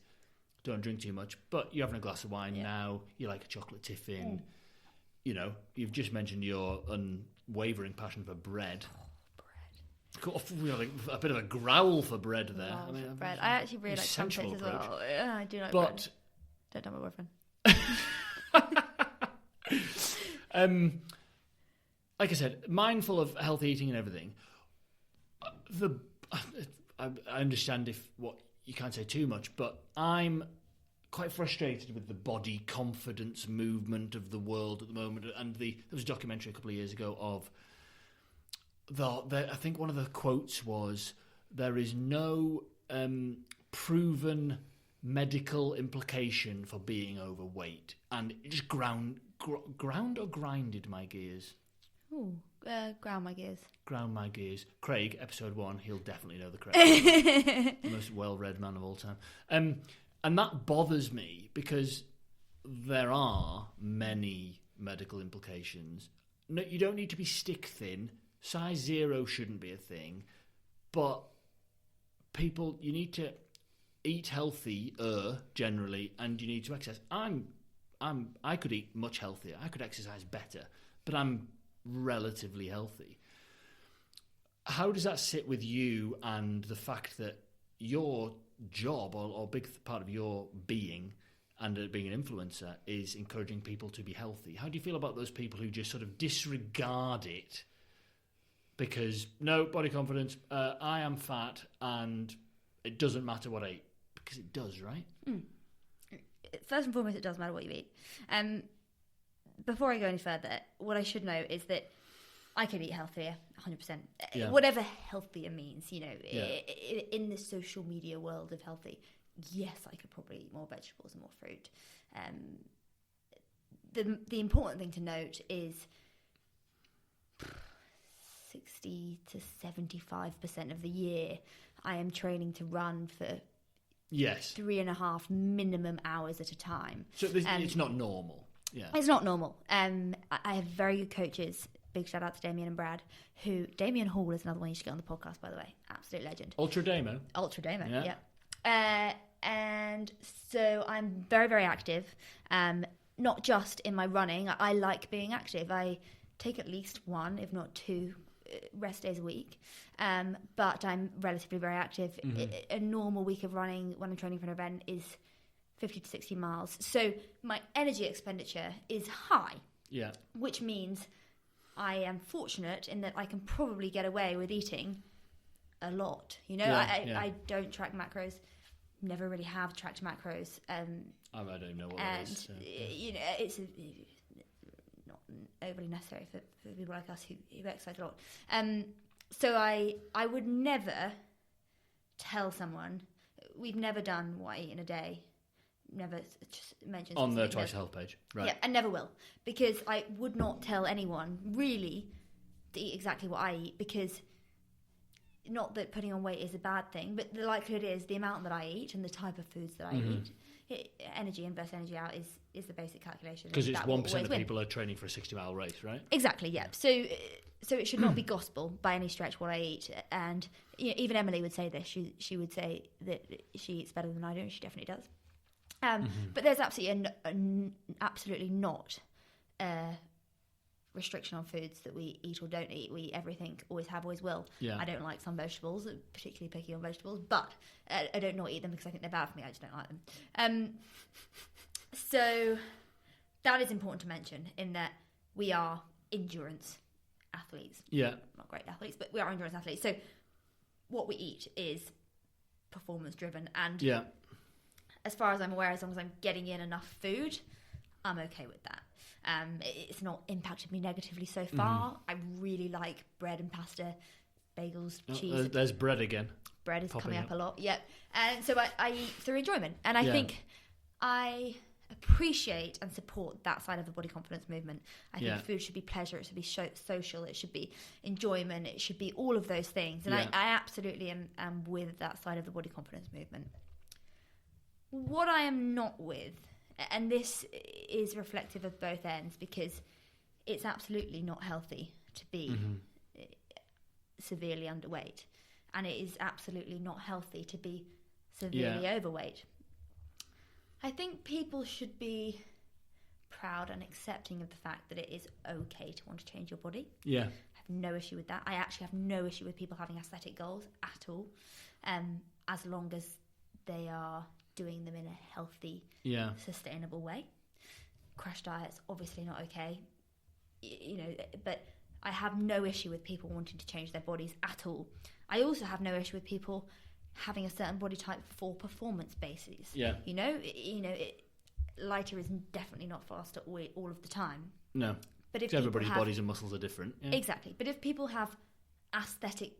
[SPEAKER 1] don't drink too much, but you're having a glass of wine now, you like a chocolate tiffin, you know, you've just mentioned your unwavering passion for bread. A bit of a growl for bread there.
[SPEAKER 2] Bread. I actually really like crumpets as well. Yeah, I do like bread. Don't tell my boyfriend.
[SPEAKER 1] Like I said, mindful of healthy eating and everything. I understand if what you can't say too much, but I'm quite frustrated with the body confidence movement of the world at the moment. And there was a documentary a couple of years ago of I think one of the quotes was, "There is no proven medical implication for being overweight," and it just ground or grinded my gears.
[SPEAKER 2] Ooh, ground my gears.
[SPEAKER 1] Ground my gears. Craig, episode 1, he'll definitely know the Craig. The most well-read man of all time. And that bothers me because there are many medical implications. No, you don't need to be stick thin. Size 0 shouldn't be a thing. But people, you need to eat healthy generally, and you need to exercise. I could eat much healthier. I could exercise better, but I'm relatively healthy. How does that sit with you and the fact that your job or big part of your being and being an influencer is encouraging people to be healthy? How do you feel about those people who just sort of disregard it because, no, body confidence, I am fat and it doesn't matter what I eat? Because it does, right?
[SPEAKER 2] First and foremost, it does matter what you eat. Before I go any further, what I should know is that I could eat healthier, 100%.
[SPEAKER 1] Yeah.
[SPEAKER 2] Whatever healthier means, in the social media world of healthy, yes, I could probably eat more vegetables and more fruit. The important thing to note is 60 to 75% of the year, I am training to run for 3.5 minimum hours at a time.
[SPEAKER 1] So it's not normal. Yeah,
[SPEAKER 2] it's not normal. I have very good coaches. Big shout out to Damien and Brad. Damien Hall is another one you should get on the podcast, by the way. Absolute legend.
[SPEAKER 1] Ultra Damo,
[SPEAKER 2] yeah. And so I'm very, very active. Not just in my running. I like being active. I take at least 1, if not 2, rest days a week. But I'm relatively very active. Mm-hmm. A normal week of running when I'm training for an event is 50 to 60 miles. So my energy expenditure is high.
[SPEAKER 1] Yeah.
[SPEAKER 2] Which means I am fortunate in that I can probably get away with eating a lot. I don't track macros. Never really have tracked macros.
[SPEAKER 1] I don't know what it is. So.
[SPEAKER 2] It's overly necessary for people like us who exercise a lot. So I would never tell someone, we've never done what I eat in a day, never just mentioned
[SPEAKER 1] on the Twice Health page, right?
[SPEAKER 2] Yeah, I never will, because I would not tell anyone really to eat exactly what I eat, because not that putting on weight is a bad thing, but the likelihood is the amount that I eat and the type of foods that I eat, energy in versus energy out is the basic calculation.
[SPEAKER 1] Because it's 1% of people are training for a 60-mile race, right?
[SPEAKER 2] Exactly, yeah. So it should not be gospel by any stretch what I eat. And even Emily would say this. She would say that she eats better than I do, and she definitely does. But there's absolutely not a restriction on foods that we eat or don't eat. We eat everything, always have, always will. Yeah. I don't like some vegetables, particularly picky on vegetables, but I don't not eat them because I think they're bad for me. I just don't like them. So that is important to mention, in that we are endurance athletes.
[SPEAKER 1] Yeah.
[SPEAKER 2] Not great athletes, but we are endurance athletes. So what we eat is performance driven, and as far as I'm aware, as long as I'm getting in enough food, I'm okay with that. It's not impacted me negatively so far. I really like bread and pasta, bagels, cheese.
[SPEAKER 1] There's bread again.
[SPEAKER 2] Bread is coming up a lot, yep. And so I eat through enjoyment. And I think I appreciate and support that side of the body confidence movement. I think food should be pleasure, it should be social, it should be enjoyment, it should be all of those things. And I absolutely am with that side of the body confidence movement. What I am not with, and this is reflective of both ends, because it's absolutely not healthy to be severely underweight, and it is absolutely not healthy to be severely overweight. I think people should be proud and accepting of the fact that it is okay to want to change your body. Yeah. I have no issue with that. I actually have no issue with people having aesthetic goals at all, as long as they are doing them in a healthy, sustainable way. Crash diets, obviously not okay, but I have no issue with people wanting to change their bodies at all. I also have no issue with people having a certain body type for performance bases. Yeah. Lighter is definitely not faster all of the time. No. But if
[SPEAKER 1] everybody's bodies and muscles are different. Yeah.
[SPEAKER 2] Exactly. But if people have aesthetic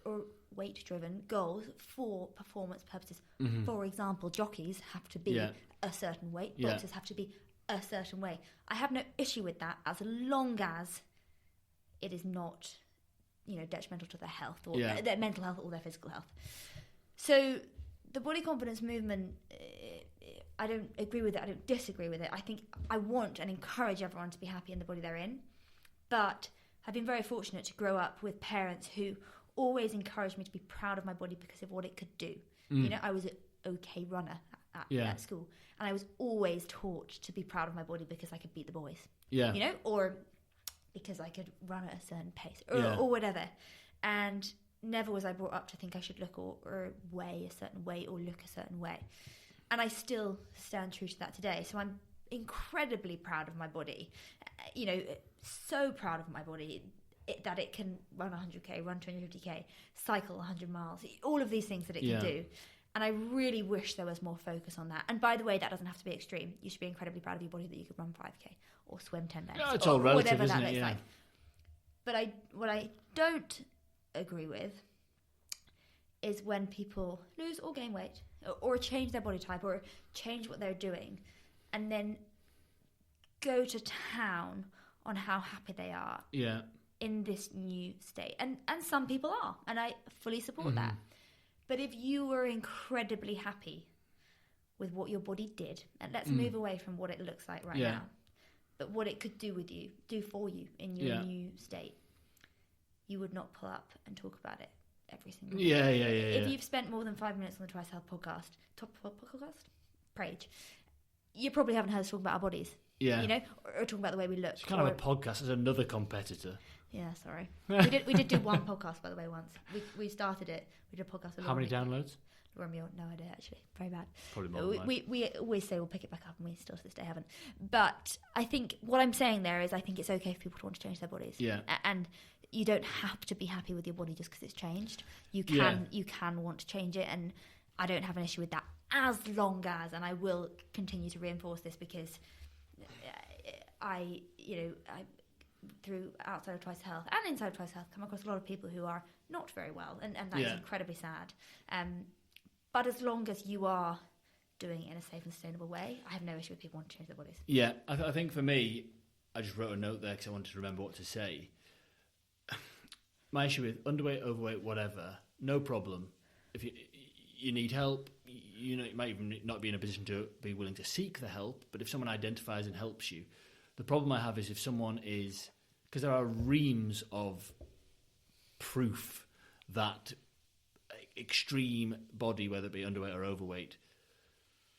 [SPEAKER 2] or weight driven goals for performance purposes, for example, jockeys have to be a certain weight, boxers have to be a certain way. I have no issue with that, as long as it is not detrimental to their health or their mental health or their physical health. So the body confidence movement, I don't agree with it, I don't disagree with it. I think I want and encourage everyone to be happy in the body they're in, but I've been very fortunate to grow up with parents who always encouraged me to be proud of my body because of what it could do. I was an okay runner at school, and I was always taught to be proud of my body because I could beat the boys. Or because I could run at a certain pace or whatever. And never was I brought up to think I should look or weigh a certain way or look a certain way. And I still stand true to that today. So I'm incredibly proud of my body, so proud of my body that it can run 100k, run 250k, cycle 100 miles, all of these things that it can do. And I really wish there was more focus on that. And by the way, that doesn't have to be extreme. You should be incredibly proud of your body that you could run 5k or swim 10 lengths.
[SPEAKER 1] Yeah, it's all relative,
[SPEAKER 2] whatever
[SPEAKER 1] isn't
[SPEAKER 2] that looks
[SPEAKER 1] it?
[SPEAKER 2] like. But what I don't agree with is when people lose or gain weight or change their body type or change what they're doing and then go to town on how happy they are in this new state. And some people are, and I fully support that. But if you were incredibly happy with what your body did, and let's move away from what it looks like right now, but what it could do for you in your new state, you would not pull up and talk about it every single day. If you've spent more than 5 minutes on the Twice Health podcast, page, you probably haven't heard us talk about our bodies. Yeah. Or talking about the way we look.
[SPEAKER 1] It's kind of a podcast as another competitor.
[SPEAKER 2] Yeah, sorry. We did do one podcast, by the way, once. We started it. We did a podcast with
[SPEAKER 1] How many downloads?
[SPEAKER 2] Romeo, no idea, actually. Very bad.
[SPEAKER 1] Probably more than mine.
[SPEAKER 2] We always say we'll pick it back up, and we still to this day haven't. But I think what I'm saying there is I think it's okay for people to want to change their bodies. Yeah. And you don't have to be happy with your body just because it's changed. You can want to change it, and I don't have an issue with that as long as, and I will continue to reinforce this because I through outside of Twice Health and inside of Twice Health come across a lot of people who are not very well, and that is incredibly sad. But as long as you are doing it in a safe and sustainable way, I have no issue with people wanting to change their bodies.
[SPEAKER 1] Yeah, I think for me, I just wrote a note there because I wanted to remember what to say. My issue with underweight, overweight, whatever, no problem. If you need help, you might even not be in a position to be willing to seek the help, but if someone identifies and helps you, the problem I have is if someone is, because there are reams of proof that extreme body, whether it be underweight or overweight,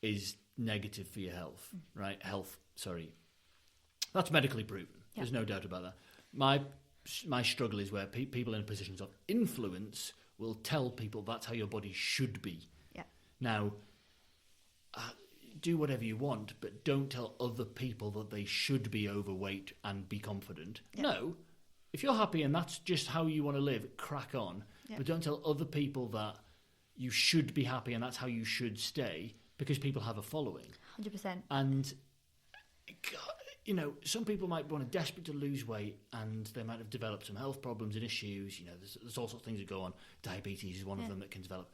[SPEAKER 1] is negative for your health, right? That's medically proven. Yeah. There's no doubt about that. My struggle is where people in positions of influence will tell people that's how your body should be.
[SPEAKER 2] Yeah.
[SPEAKER 1] Now, do whatever you want, but don't tell other people that they should be overweight and be confident. Yeah. No, if you're happy and that's just how you want to live, crack on. Yeah. But don't tell other people that you should be happy and that's how you should stay, because people have a following.
[SPEAKER 2] 100%.
[SPEAKER 1] And, some people might be desperate to lose weight and they might have developed some health problems and issues. There's all sorts of things that go on. Diabetes is one of them that can develop.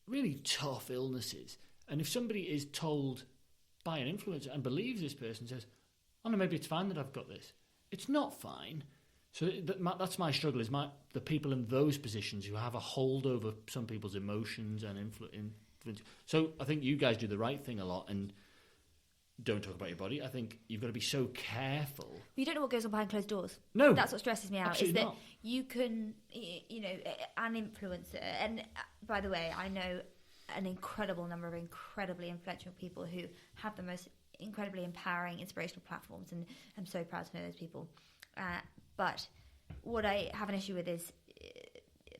[SPEAKER 1] Really tough illnesses. And if somebody is told by an influencer and believes this person, says, oh no, maybe it's fine that I've got this. It's not fine. So that's my struggle, is the people in those positions who have a hold over some people's emotions and influence. So I think you guys do the right thing a lot and don't talk about your body. I think you've got to be so careful.
[SPEAKER 2] You don't know what goes on behind closed doors.
[SPEAKER 1] No.
[SPEAKER 2] That's what stresses me out.
[SPEAKER 1] Absolutely
[SPEAKER 2] is that
[SPEAKER 1] not.
[SPEAKER 2] You can, an influencer, and by the way, I know an incredible number of incredibly influential people who have the most incredibly empowering, inspirational platforms, and I'm so proud to know those people. But what I have an issue with is,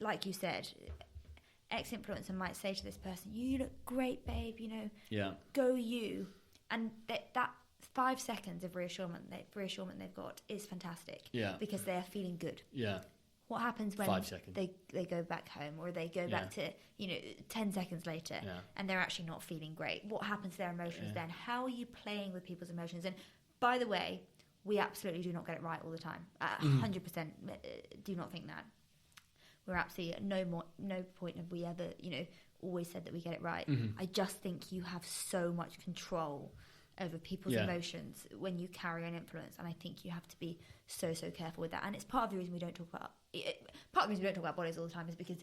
[SPEAKER 2] like you said, ex-influencer might say to this person, you look great, babe, go you. And that 5 seconds of reassurance they've got is fantastic. Yeah. Because they are feeling good.
[SPEAKER 1] Yeah.
[SPEAKER 2] What happens when
[SPEAKER 1] 5 seconds.
[SPEAKER 2] they go back home, or they go back to 10 seconds later and they're actually not feeling great? What happens to their emotions then? How are you playing with people's emotions? And by the way, we absolutely do not get it right all the time. 100% do not think that. We're absolutely at no point have we ever always said that we get it right. I just think you have so much control over people's emotions when you carry an influence, and I think you have to be so careful with that. And it's part of the reason we don't talk about bodies all the time, is because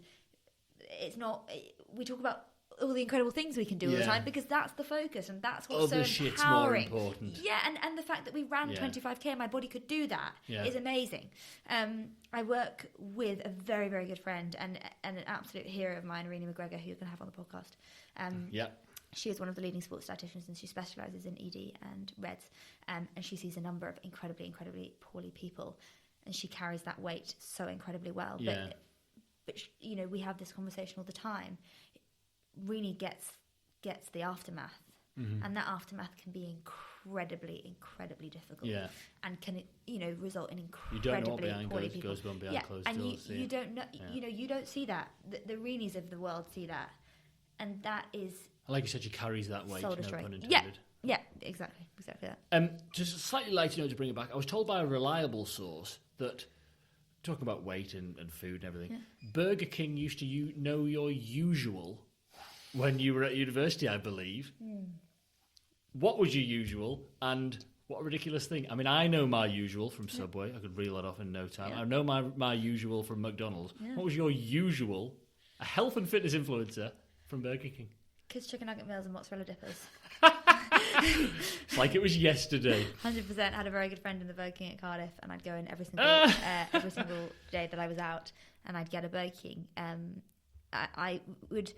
[SPEAKER 2] it's not, we talk about all the incredible things we can do all the time, because that's the focus, and that's what's
[SPEAKER 1] other
[SPEAKER 2] so empowering.
[SPEAKER 1] Shit's more important.
[SPEAKER 2] Yeah, and the fact that we ran 25k and my body could do that is amazing. I work with a very, very good friend and an absolute hero of mine, Irina McGregor, who you're going to have on the podcast. She is one of the leading sports dietitians, and she specialises in ED and REDS, and she sees a number of incredibly, incredibly poorly people, and she carries that weight so incredibly well. Yeah. But we have this conversation all the time. Really gets the aftermath, and that aftermath can be incredibly difficult, and can result in incredibly poorly people.
[SPEAKER 1] Goes behind closed doors.
[SPEAKER 2] And you don't know, you don't see that. The Reenies of the world see that, and that is,
[SPEAKER 1] like you said, she carries that weight. No pun intended.
[SPEAKER 2] Yeah, exactly that.
[SPEAKER 1] Just a slightly lighter note to bring it back. I was told by a reliable source that, talking about weight and food and everything, Burger King used to know your usual when you were at university, I believe. What was your usual, and what a ridiculous thing? I mean, I know my usual from Subway. I could reel that off in no time. I know my usual from McDonald's. What was your usual, a health and fitness influencer from Burger King?
[SPEAKER 2] Kids chicken nugget meals and mozzarella dippers.
[SPEAKER 1] It's like it was yesterday.
[SPEAKER 2] 100%. Had a very good friend in the Burger King at Cardiff, and I'd go in every single day that I was out, and I'd get a Burger King. I would...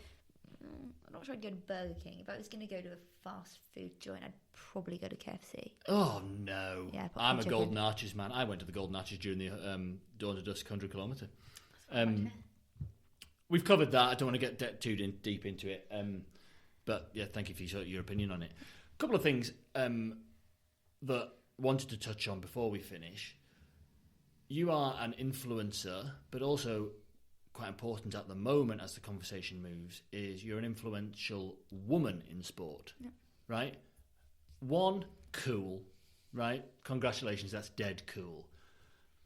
[SPEAKER 2] I'm not sure I'd go to Burger King. If I was going to go to a fast food joint, I'd probably go to KFC.
[SPEAKER 1] Oh, no.
[SPEAKER 2] Yeah,
[SPEAKER 1] I'm a Golden Arches man. I went to the Golden Arches during the Dawn to Dusk 100 kilometre. We've covered that. I don't want to get too deep into it. But, yeah, thank you for your opinion on it. A couple of things that I wanted to touch on before we finish. You are an influencer, but also... quite important at the moment as the conversation moves, is you're an influential woman in sport, right? One, cool. right? Congratulations, that's dead cool.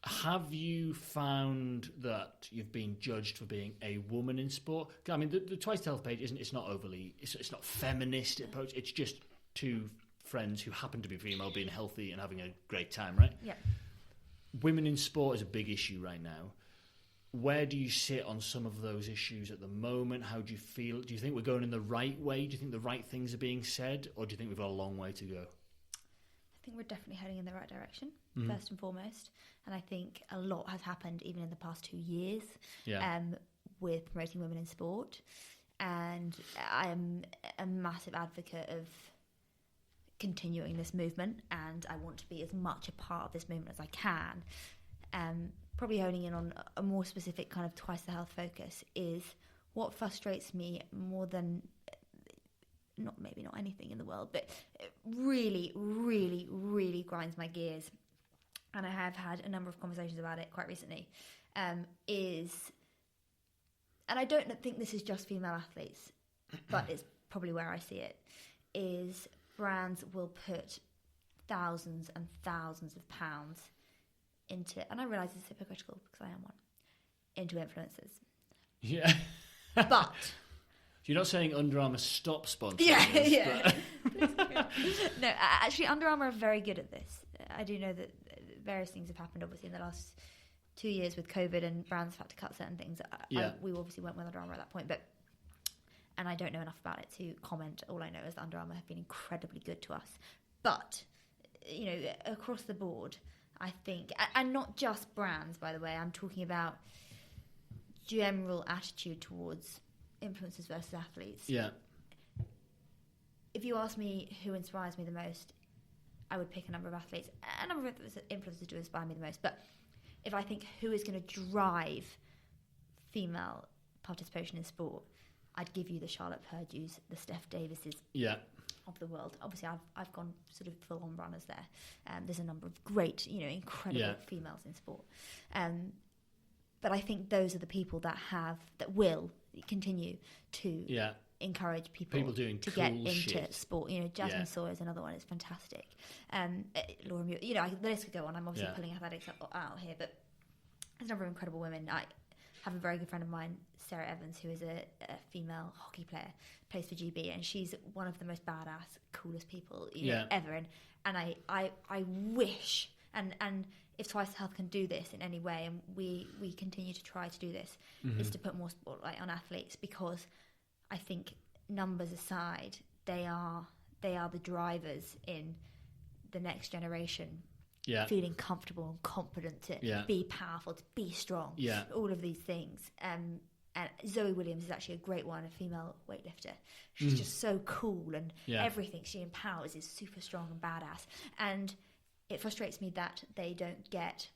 [SPEAKER 1] Have you found that you've been judged for being a woman in sport? I mean, the Twice the Health page it's not overly, it's not feminist approach. It's just two friends who happen to be female being healthy and having a great time, right?
[SPEAKER 2] Yeah.
[SPEAKER 1] Women in sport is a big issue right now. Where do you sit on some of those issues at the moment? How do you feel? Do you think we're going in the right way? Do you think the right things are being said? Or do you think we've got a long way to go?
[SPEAKER 2] I think we're definitely heading in the right direction, first and foremost. And I think a lot has happened even in the past 2 years with promoting women in sport. And I am a massive advocate of continuing this movement, and I want to be as much a part of this movement as I can. Probably honing in on a more specific kind of Twice the Health focus is what frustrates me more than not anything in the world, but it really, really, really grinds my gears, and I have had a number of conversations about it quite recently, is, and I don't think this is just female athletes, but it's probably where I see it, is brands will put thousands and thousands of pounds into, and I realise it's hypocritical because I am one, into influencers.
[SPEAKER 1] Yeah.
[SPEAKER 2] But
[SPEAKER 1] you're not saying Under Armour stop sponsoring
[SPEAKER 2] us, yeah.
[SPEAKER 1] But...
[SPEAKER 2] No, actually Under Armour are very good at this. I do know that various things have happened obviously in the last 2 years with COVID, and brands have had to cut certain things. We obviously weren't with Under Armour at that point, and I don't know enough about it to comment. All I know is that Under Armour have been incredibly good to us. But, you know, across the board, I think, and not just brands, by the way, I'm talking about general attitude towards influencers versus athletes.
[SPEAKER 1] Yeah.
[SPEAKER 2] If you ask me who inspires me the most, I would pick a number of athletes. A number of influencers do inspire me the most. But if I think who is going to drive female participation in sport, I'd give you the Charlotte Purdues, the Steph Davises of the world. Obviously, I've gone sort of full-on runners there. There's a number of great, incredible females in sport. But I think those are the people that will continue to encourage people
[SPEAKER 1] doing
[SPEAKER 2] to
[SPEAKER 1] cool
[SPEAKER 2] get into
[SPEAKER 1] shit.
[SPEAKER 2] Sport. Jasmine Sawyer is another one. It's fantastic. Laura Muir, the list could go on. I'm obviously pulling athletics out here, but there's a number of incredible women. I have a very good friend of mine, Sarah Evans, who is a female hockey player, plays for GB, and she's one of the most badass, coolest people ever. And I wish, and if Twice the Health can do this in any way, and we continue to try to do this, is to put more spotlight on athletes, because I think, numbers aside, they are the drivers in the next generation.
[SPEAKER 1] Yeah.
[SPEAKER 2] Feeling comfortable and confident to be powerful, to be strong, all of these things. And Zoe Williams is actually a great one, a female weightlifter. She's just so cool, and everything she empowers is super strong and badass. And it frustrates me that they don't get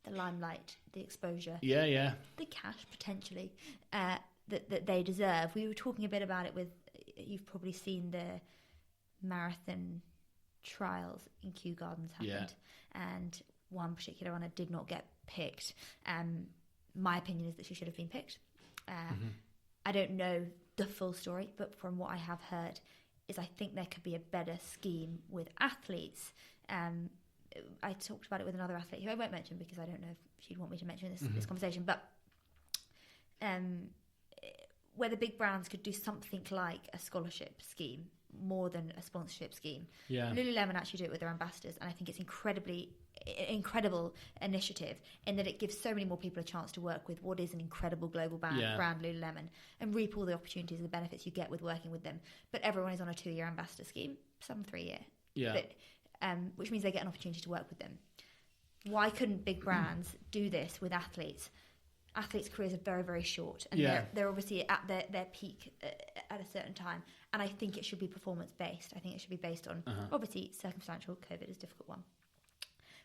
[SPEAKER 2] the limelight, the exposure, the cash potentially that they deserve. We were talking a bit about it with, you've probably seen the marathon trials in Kew Gardens happened, and one particular runner did not get picked. My opinion is that she should have been picked. I don't know the full story, but from what I have heard is I think there could be a better scheme with athletes. I talked about it with another athlete who I won't mention because I don't know if she'd want me to mention this conversation, but where the big brands could do something like a scholarship scheme more than a sponsorship scheme. Lululemon actually do it with their ambassadors, and I think it's incredible initiative in that it gives so many more people a chance to work with what is an incredible global brand, Lululemon, and reap all the opportunities and the benefits you get with working with them. But everyone is on a 2-year ambassador scheme, some 3-year, but which means they get an opportunity to work with them. Why couldn't big brands do this with athletes? Athletes' careers are very, very short, and they're obviously at their peak at a certain time. And I think it should be performance-based. I think it should be based on, obviously, circumstantial. COVID is a difficult one.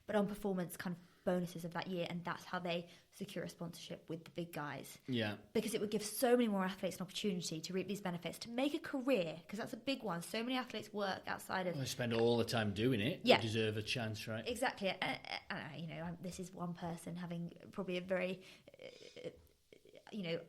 [SPEAKER 2] But on performance kind of bonuses of that year, and that's how they secure a sponsorship with the big guys. Because it would give so many more athletes an opportunity to reap these benefits, to make a career, because that's a big one. So many athletes work outside of...
[SPEAKER 1] They spend all the time doing it. They deserve a chance, right?
[SPEAKER 2] Exactly. This is one person having probably a very...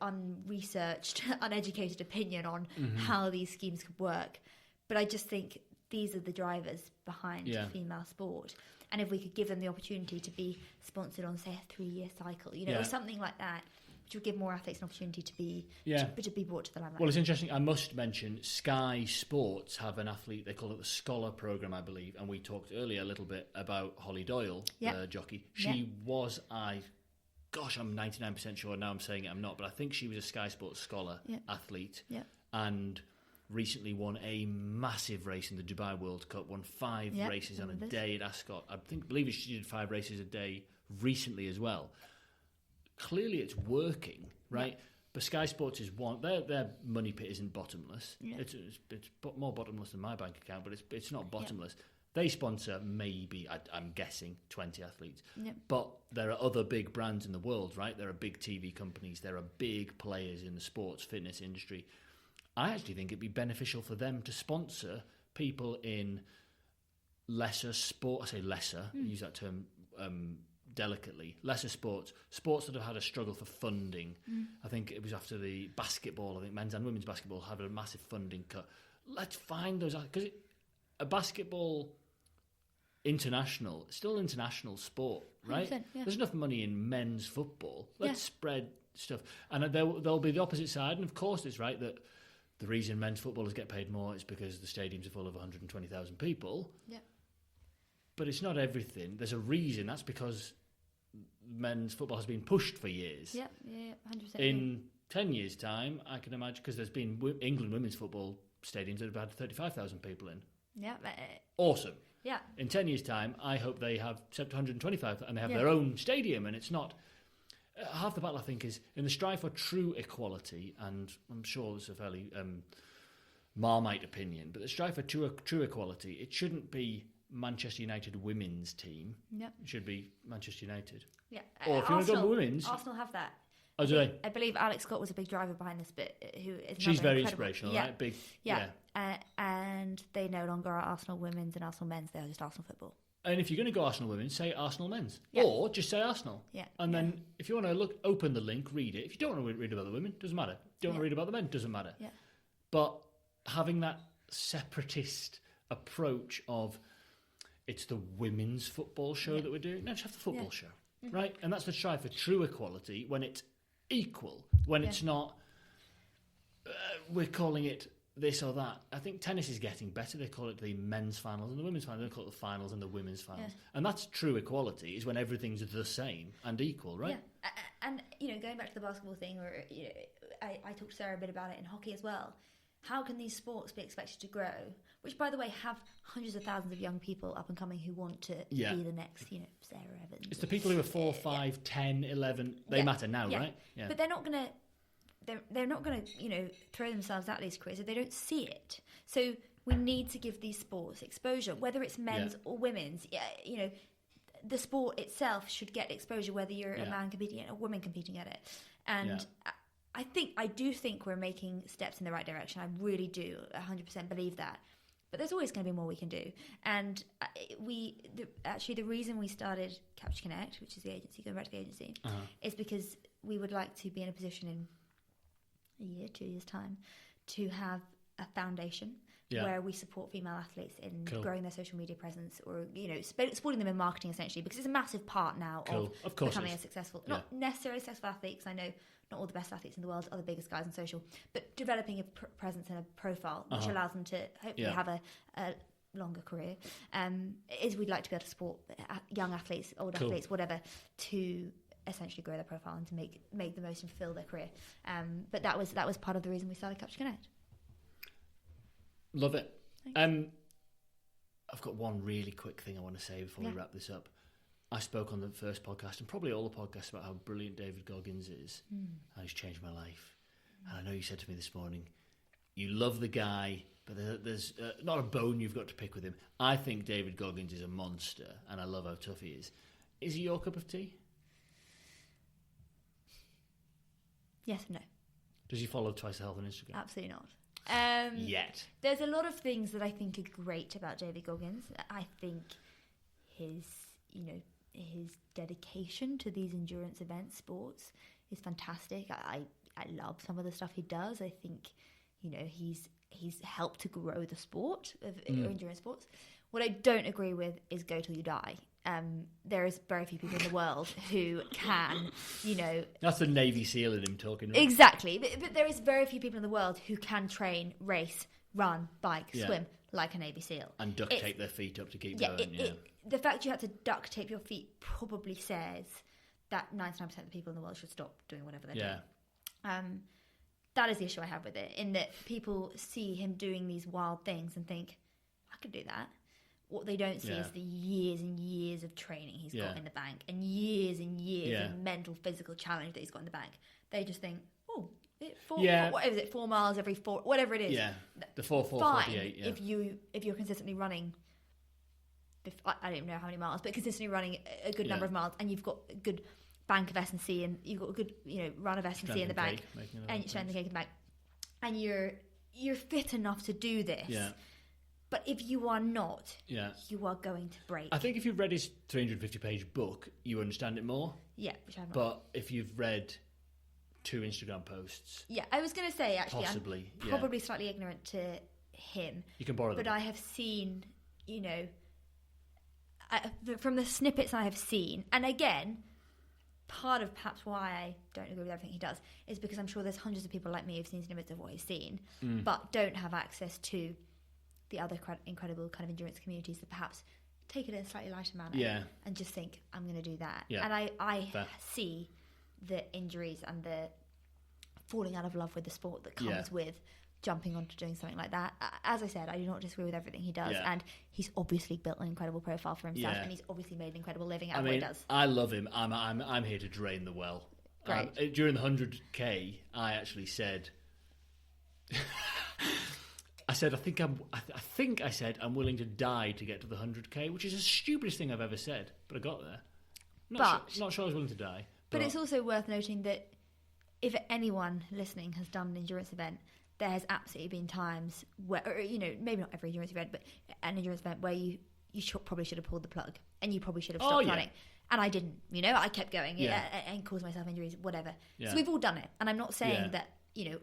[SPEAKER 2] unresearched, uneducated opinion on how these schemes could work. But I just think these are the drivers behind
[SPEAKER 1] Yeah.
[SPEAKER 2] female sport. And if we could give them the opportunity to be sponsored on, say, a 3-year cycle, you know,
[SPEAKER 1] Yeah.
[SPEAKER 2] or something like that, which would give more athletes an opportunity to be
[SPEAKER 1] Yeah.
[SPEAKER 2] to be brought to the limelight.
[SPEAKER 1] Well, it's interesting. I must mention Sky Sports have an athlete, they call it the Scholar Programme, I believe, and we talked earlier a little bit about Holly Doyle,
[SPEAKER 2] Yeah.
[SPEAKER 1] the jockey.
[SPEAKER 2] Yeah.
[SPEAKER 1] She was, I'm 99% sure now I'm saying it, I'm not, but I think she was a Sky Sports Scholar
[SPEAKER 2] Yeah.
[SPEAKER 1] athlete
[SPEAKER 2] Yeah.
[SPEAKER 1] and recently won a massive race in the Dubai World Cup, won 5
[SPEAKER 2] Yeah,
[SPEAKER 1] races on a
[SPEAKER 2] remember this.
[SPEAKER 1] day at Ascot. Believe she did 5 races a day recently as well. Clearly it's working, right?
[SPEAKER 2] Yeah.
[SPEAKER 1] But Sky Sports is one. Their money pit isn't bottomless.
[SPEAKER 2] Yeah.
[SPEAKER 1] It's more bottomless than my bank account, but it's not bottomless. They sponsor maybe, I'm guessing, 20 athletes.
[SPEAKER 2] Yeah.
[SPEAKER 1] But there are other big brands in the world, right? There are big TV companies. There are big players in the sports fitness industry. I actually think it'd be beneficial for them to sponsor people in lesser sport. I say lesser, use that term delicately. Lesser sports that have had a struggle for funding. I think it was after the basketball. I think men's and women's basketball had a massive funding cut. Let's find those, because a basketball international, still an international sport, right?
[SPEAKER 2] 100%, yeah.
[SPEAKER 1] There's enough money in men's football. Let's spread stuff. And there'll be the opposite side. And of course it's right that the reason men's footballers get paid more is because the stadiums are full of 120,000 people.
[SPEAKER 2] Yeah.
[SPEAKER 1] But it's not everything. There's a reason. That's because men's football has been pushed for years.
[SPEAKER 2] Yeah, 100%.
[SPEAKER 1] In 10 years' time, I can imagine, because there's been England women's football stadiums that have had 35,000 people in.
[SPEAKER 2] Yeah.
[SPEAKER 1] Awesome.
[SPEAKER 2] Yeah.
[SPEAKER 1] In 10 years' time, I hope they have 125 and they have their own stadium, and it's not... half the battle, I think, is in the strive for true equality, and I'm sure it's a fairly Marmite opinion, but the strive for true equality, it shouldn't be Manchester United women's team.
[SPEAKER 2] Yep.
[SPEAKER 1] It should be Manchester United.
[SPEAKER 2] Yeah.
[SPEAKER 1] Or if you want to go for women's...
[SPEAKER 2] Arsenal have that.
[SPEAKER 1] Oh, do they?
[SPEAKER 2] I believe Alex Scott was a big driver behind this, but who is
[SPEAKER 1] She's very
[SPEAKER 2] incredible.
[SPEAKER 1] inspirational,
[SPEAKER 2] Yeah.
[SPEAKER 1] right? Big.
[SPEAKER 2] Yeah. And they no longer are Arsenal women's and Arsenal men's. They're just Arsenal football.
[SPEAKER 1] And if you're going to go Arsenal women, say Arsenal men's.
[SPEAKER 2] Yeah.
[SPEAKER 1] Or just say Arsenal.
[SPEAKER 2] Yeah.
[SPEAKER 1] And then if you want to open the link, read it. If you don't want to read about the women, doesn't matter. Don't want to read about the men, doesn't matter.
[SPEAKER 2] Yeah.
[SPEAKER 1] But having that separatist approach of it's the women's football show that we're doing. No, just have the football show. Right? And that's the strive for true equality when it's equal, when it's not we're calling it this or that. I think tennis is getting better. They call it the men's finals and the women's finals. They call it the finals and the women's finals.
[SPEAKER 2] Yeah.
[SPEAKER 1] And that's true equality, is when everything's the same and equal, right?
[SPEAKER 2] Yeah. And, going back to the basketball thing, or I talked to Sarah a bit about it in hockey as well. How can these sports be expected to grow? Which, by the way, have hundreds of thousands of young people up and coming who want to be the next, Sarah Evans.
[SPEAKER 1] It's the people who are 4, 5, 10, 11. They matter now, right? Yeah.
[SPEAKER 2] But they're not going to... They're not going to, throw themselves at these careers if they don't see it. So we need to give these sports exposure, whether it's men's or women's. Yeah, the sport itself should get exposure, whether you're a man competing at it or a woman competing at it. And I do think we're making steps in the right direction. I really do, 100% believe that. But there's always going to be more we can do. And the reason we started Capture Connect, which is the agency, going back to the agency, is because we would like to be in a position in a year, 2 years' time, to have a foundation where we support female athletes in growing their social media presence, or supporting them in marketing, essentially, because it's a massive part now of becoming a successful, not necessarily successful athlete, because I know not all the best athletes in the world are the biggest guys on social, but developing a presence and a profile which allows them to hopefully have a longer career. Is we'd like to be able to support young athletes, old athletes, whatever, to essentially grow their profile and to make the most and fulfill their career. But that was part of the reason we started Capture Connect.
[SPEAKER 1] Love it.
[SPEAKER 2] Thanks.
[SPEAKER 1] I've got one really quick thing I want to say before we wrap this up. I spoke on the first podcast and probably all the podcasts about how brilliant David Goggins is, and he's changed my life. And I know you said to me this morning, you love the guy, but there's not a bone you've got to pick with him. I think David Goggins is a monster, and I love how tough he is. Is he your cup of tea?
[SPEAKER 2] Yes and no.
[SPEAKER 1] Does he follow Twice the Health on Instagram?
[SPEAKER 2] Absolutely not.
[SPEAKER 1] Yet.
[SPEAKER 2] There's a lot of things that I think are great about David Goggins. I think his dedication to these endurance event sports is fantastic. I love some of the stuff he does. I think, he's he's helped to grow the sport of endurance sports. What I don't agree with is go till you die. There is very few people in the world who can,
[SPEAKER 1] That's the Navy SEAL in him talking. Right?
[SPEAKER 2] Exactly. But there is very few people in the world who can train, race, run, bike, swim like a Navy SEAL.
[SPEAKER 1] And duct tape their feet up to keep going.
[SPEAKER 2] The fact you had to duct tape your feet probably says that 99% of the people in the world should stop doing whatever they're doing. That is the issue I have with it, in that people see him doing these wild things and think, I could do that. What they don't see is the years and years of training he's got in the bank, and years of mental, physical challenge that he's got in the bank. They just think, what is it, 4 miles every 4, whatever it is.
[SPEAKER 1] Yeah, the 4-4-48.
[SPEAKER 2] Fine if you're consistently running, I don't even know how many miles, but consistently running a good number of miles, and you've got a good bank of S&C, and you've got a good run of S&C in the bank, and you're strength and cake in the bank, and you're fit enough to do this.
[SPEAKER 1] Yeah.
[SPEAKER 2] But if you are not, you are going to break.
[SPEAKER 1] I think if you've read his 350-page book, you understand it more.
[SPEAKER 2] Yeah, which I've not.
[SPEAKER 1] But if you've read 2 Instagram posts...
[SPEAKER 2] Yeah, I was going to say, actually,
[SPEAKER 1] possibly,
[SPEAKER 2] I'm probably slightly ignorant to him.
[SPEAKER 1] You can borrow them.
[SPEAKER 2] But I have seen, from the snippets I have seen, and again, part of perhaps why I don't agree with everything he does is because I'm sure there's hundreds of people like me who've seen snippets of what he's seen, but don't have access to the other incredible kind of endurance communities that perhaps take it in a slightly lighter manner and just think, I'm going to do that. Yeah. And I see the injuries and the falling out of love with the sport that comes with jumping onto doing something like that. As I said, I do not disagree with everything he does, and he's obviously built an incredible profile for himself, and he's obviously made an incredible living out of what he does.
[SPEAKER 1] I love him. I'm here to drain the well.
[SPEAKER 2] Great.
[SPEAKER 1] During the 100k, I actually said... I think I said I'm willing to die to get to the 100k, which is the stupidest thing I've ever said, but I got there. Not sure I was willing to die.
[SPEAKER 2] But it's also worth noting that if anyone listening has done an endurance event, there has absolutely been times where, maybe not every endurance event, but an endurance event where you probably should have pulled the plug and you probably should have stopped running. And I didn't, I kept going and caused myself injuries, whatever. Yeah. So we've all done it. And I'm not saying that,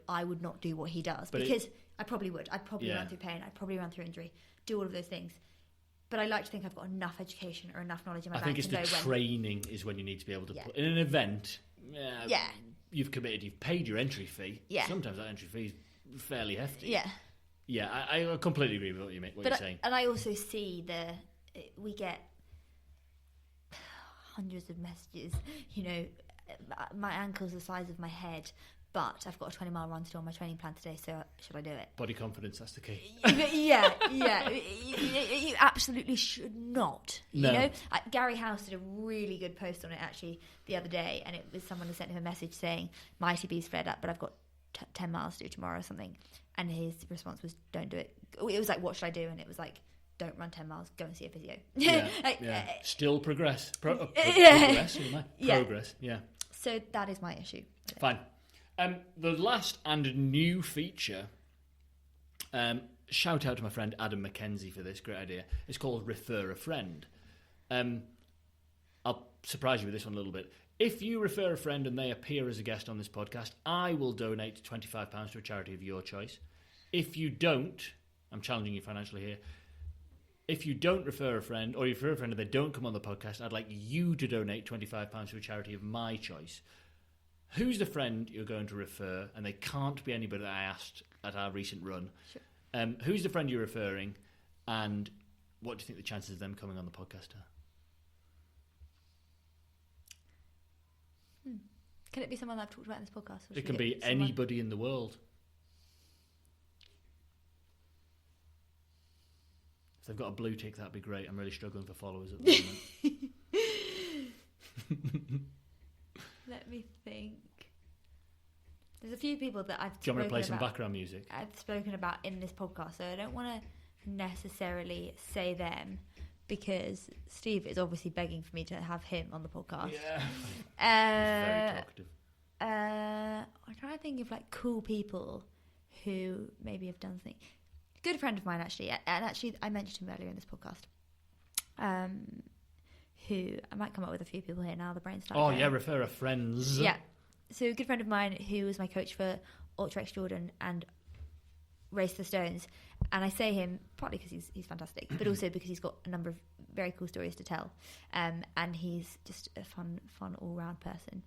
[SPEAKER 2] I would not do what he does, but because I probably would. I'd probably run through pain. I'd probably run through injury, do all of those things. But I like to think I've got enough education or enough knowledge in my bank to know when... I think it's the training
[SPEAKER 1] is when you need to be able to... In an event, you've committed, you've paid your entry fee. Yeah. Sometimes that entry fee is fairly hefty. Yeah. Yeah, I completely agree with what you're saying.
[SPEAKER 2] And I also see we get hundreds of messages, my ankle's the size of my head, but I've got a 20-mile run to do on my training plan today, so should I do it?
[SPEAKER 1] Body confidence, that's the key.
[SPEAKER 2] Yeah. You absolutely should not.
[SPEAKER 1] No.
[SPEAKER 2] Gary House did a really good post on it, actually, the other day, and it was someone who sent him a message saying, my ITB's flared up, but I've got 10 miles to do tomorrow or something. And his response was, don't do it. It was like, what should I do? And it was like, don't run 10 miles, go and see a physio.
[SPEAKER 1] Still progress. Progress, yeah.
[SPEAKER 2] So that is my issue.
[SPEAKER 1] Fine. The last and new feature, shout out to my friend Adam McKenzie for this great idea. It's called Refer a Friend. I'll surprise you with this one a little bit. If you refer a friend and they appear as a guest on this podcast, I will donate £25 to a charity of your choice. If you don't, I'm challenging you financially here. If you don't refer a friend, or you refer a friend and they don't come on the podcast, I'd like you to donate £25 to a charity of my choice. Who's the friend you're going to refer? And they can't be anybody that I asked at our recent run. Sure. Who's the friend you're referring? And what do you think the chances of them coming on the podcast are?
[SPEAKER 2] Can it be someone I've talked about in this podcast?
[SPEAKER 1] It can be anybody in the world. If they've got a blue tick, that'd be great. I'm really struggling for followers at the moment.
[SPEAKER 2] Let me think. There's a few people that I've
[SPEAKER 1] Do you want me to play some background music?
[SPEAKER 2] I've spoken about in this podcast, so I don't want to necessarily say them because Steve is obviously begging for me to have him on the podcast.
[SPEAKER 1] Yeah. Very talkative.
[SPEAKER 2] I'm trying to think of like cool people who maybe have done something. Good friend of mine actually, and actually I mentioned him earlier in this podcast. Who I might come up with a few people here now. The brain's starting.
[SPEAKER 1] Oh yeah, refer a friends.
[SPEAKER 2] Yeah. So a good friend of mine who was my coach for Ultra X Jordan and Race to the Stones. And I say him partly because he's fantastic, but also because he's got a number of very cool stories to tell. And he's just a fun all-round person.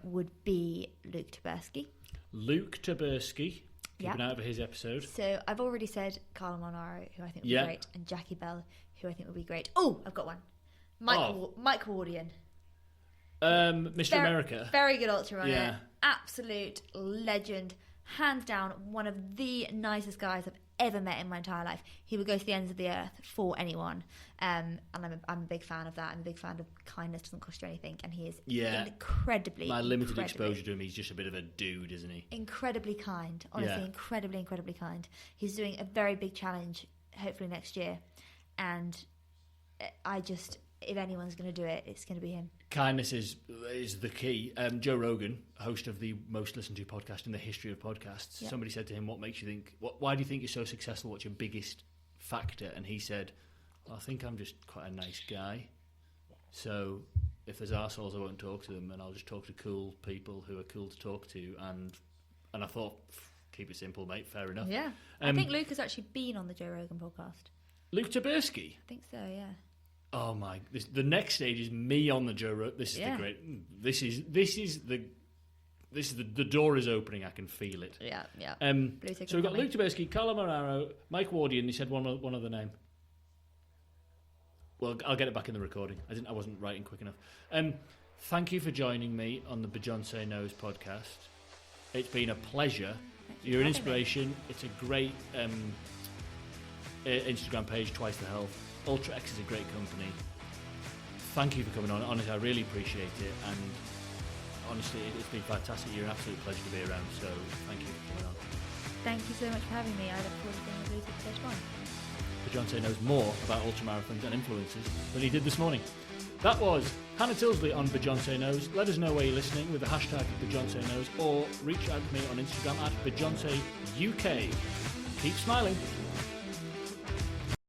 [SPEAKER 2] Would be Luke Taberski.
[SPEAKER 1] Luke Taberski. Keep an eye out for his episode.
[SPEAKER 2] So I've already said Carla Monaro, who I think would be great, and Jackie Bell, who I think would be great. Oh, I've got one. Mike Wardian.
[SPEAKER 1] Mr. America.
[SPEAKER 2] Very good ultra runner. Yeah. Absolute legend. Hands down, one of the nicest guys I've ever met in my entire life. He would go to the ends of the earth for anyone. And I'm a big fan of that. I'm a big fan of kindness doesn't cost you anything. And he is incredibly...
[SPEAKER 1] My limited exposure to him, he's just a bit of a dude, isn't he?
[SPEAKER 2] Incredibly kind. Honestly, incredibly kind. He's doing a very big challenge, hopefully next year. And if anyone's going to do it, it's going to be him. Kindness
[SPEAKER 1] is the key. Joe Rogan, host of the most listened to podcast in the history of podcasts, somebody said to him, "What makes you think? Why do you think you're so successful? What's your biggest factor?" And he said, "I think I'm just quite a nice guy. So if there's arseholes, I won't talk to them, and I'll just talk to cool people who are cool to talk to." And I thought, keep it simple, mate. Fair enough.
[SPEAKER 2] Yeah, I think Luke has actually been on the Joe Rogan podcast.
[SPEAKER 1] Luke Taberski.
[SPEAKER 2] I think so. Yeah.
[SPEAKER 1] Oh my! The next stage is me on the Joe Rogan. This is the great. This is the door is opening. I can feel it.
[SPEAKER 2] Yeah.
[SPEAKER 1] So we've got Luke Taberski, Carla Monaro, Mike Wardian. He said one other name. Well, I'll get it back in the recording. I wasn't writing quick enough. Thank you for joining me on the Beyonce Knows podcast. It's been a pleasure. You're an inspiration. It's a great Instagram page, Twice the Health. Ultra X is a great company. Thank you for coming on. Honestly, I really appreciate it. And honestly, it's been fantastic. You're an absolute pleasure to be around. So thank you for coming on.
[SPEAKER 2] Thank you so much for having me. I look forward to being with Lucy for stage one.
[SPEAKER 1] Beyonce knows more about ultramarathons and influencers than he did this morning. That was Hannah Tyldesley on Beyonce Knows. Let us know where you're listening with the hashtag Beyonce Knows, or reach out to me on Instagram at Beyonce UK. Keep smiling.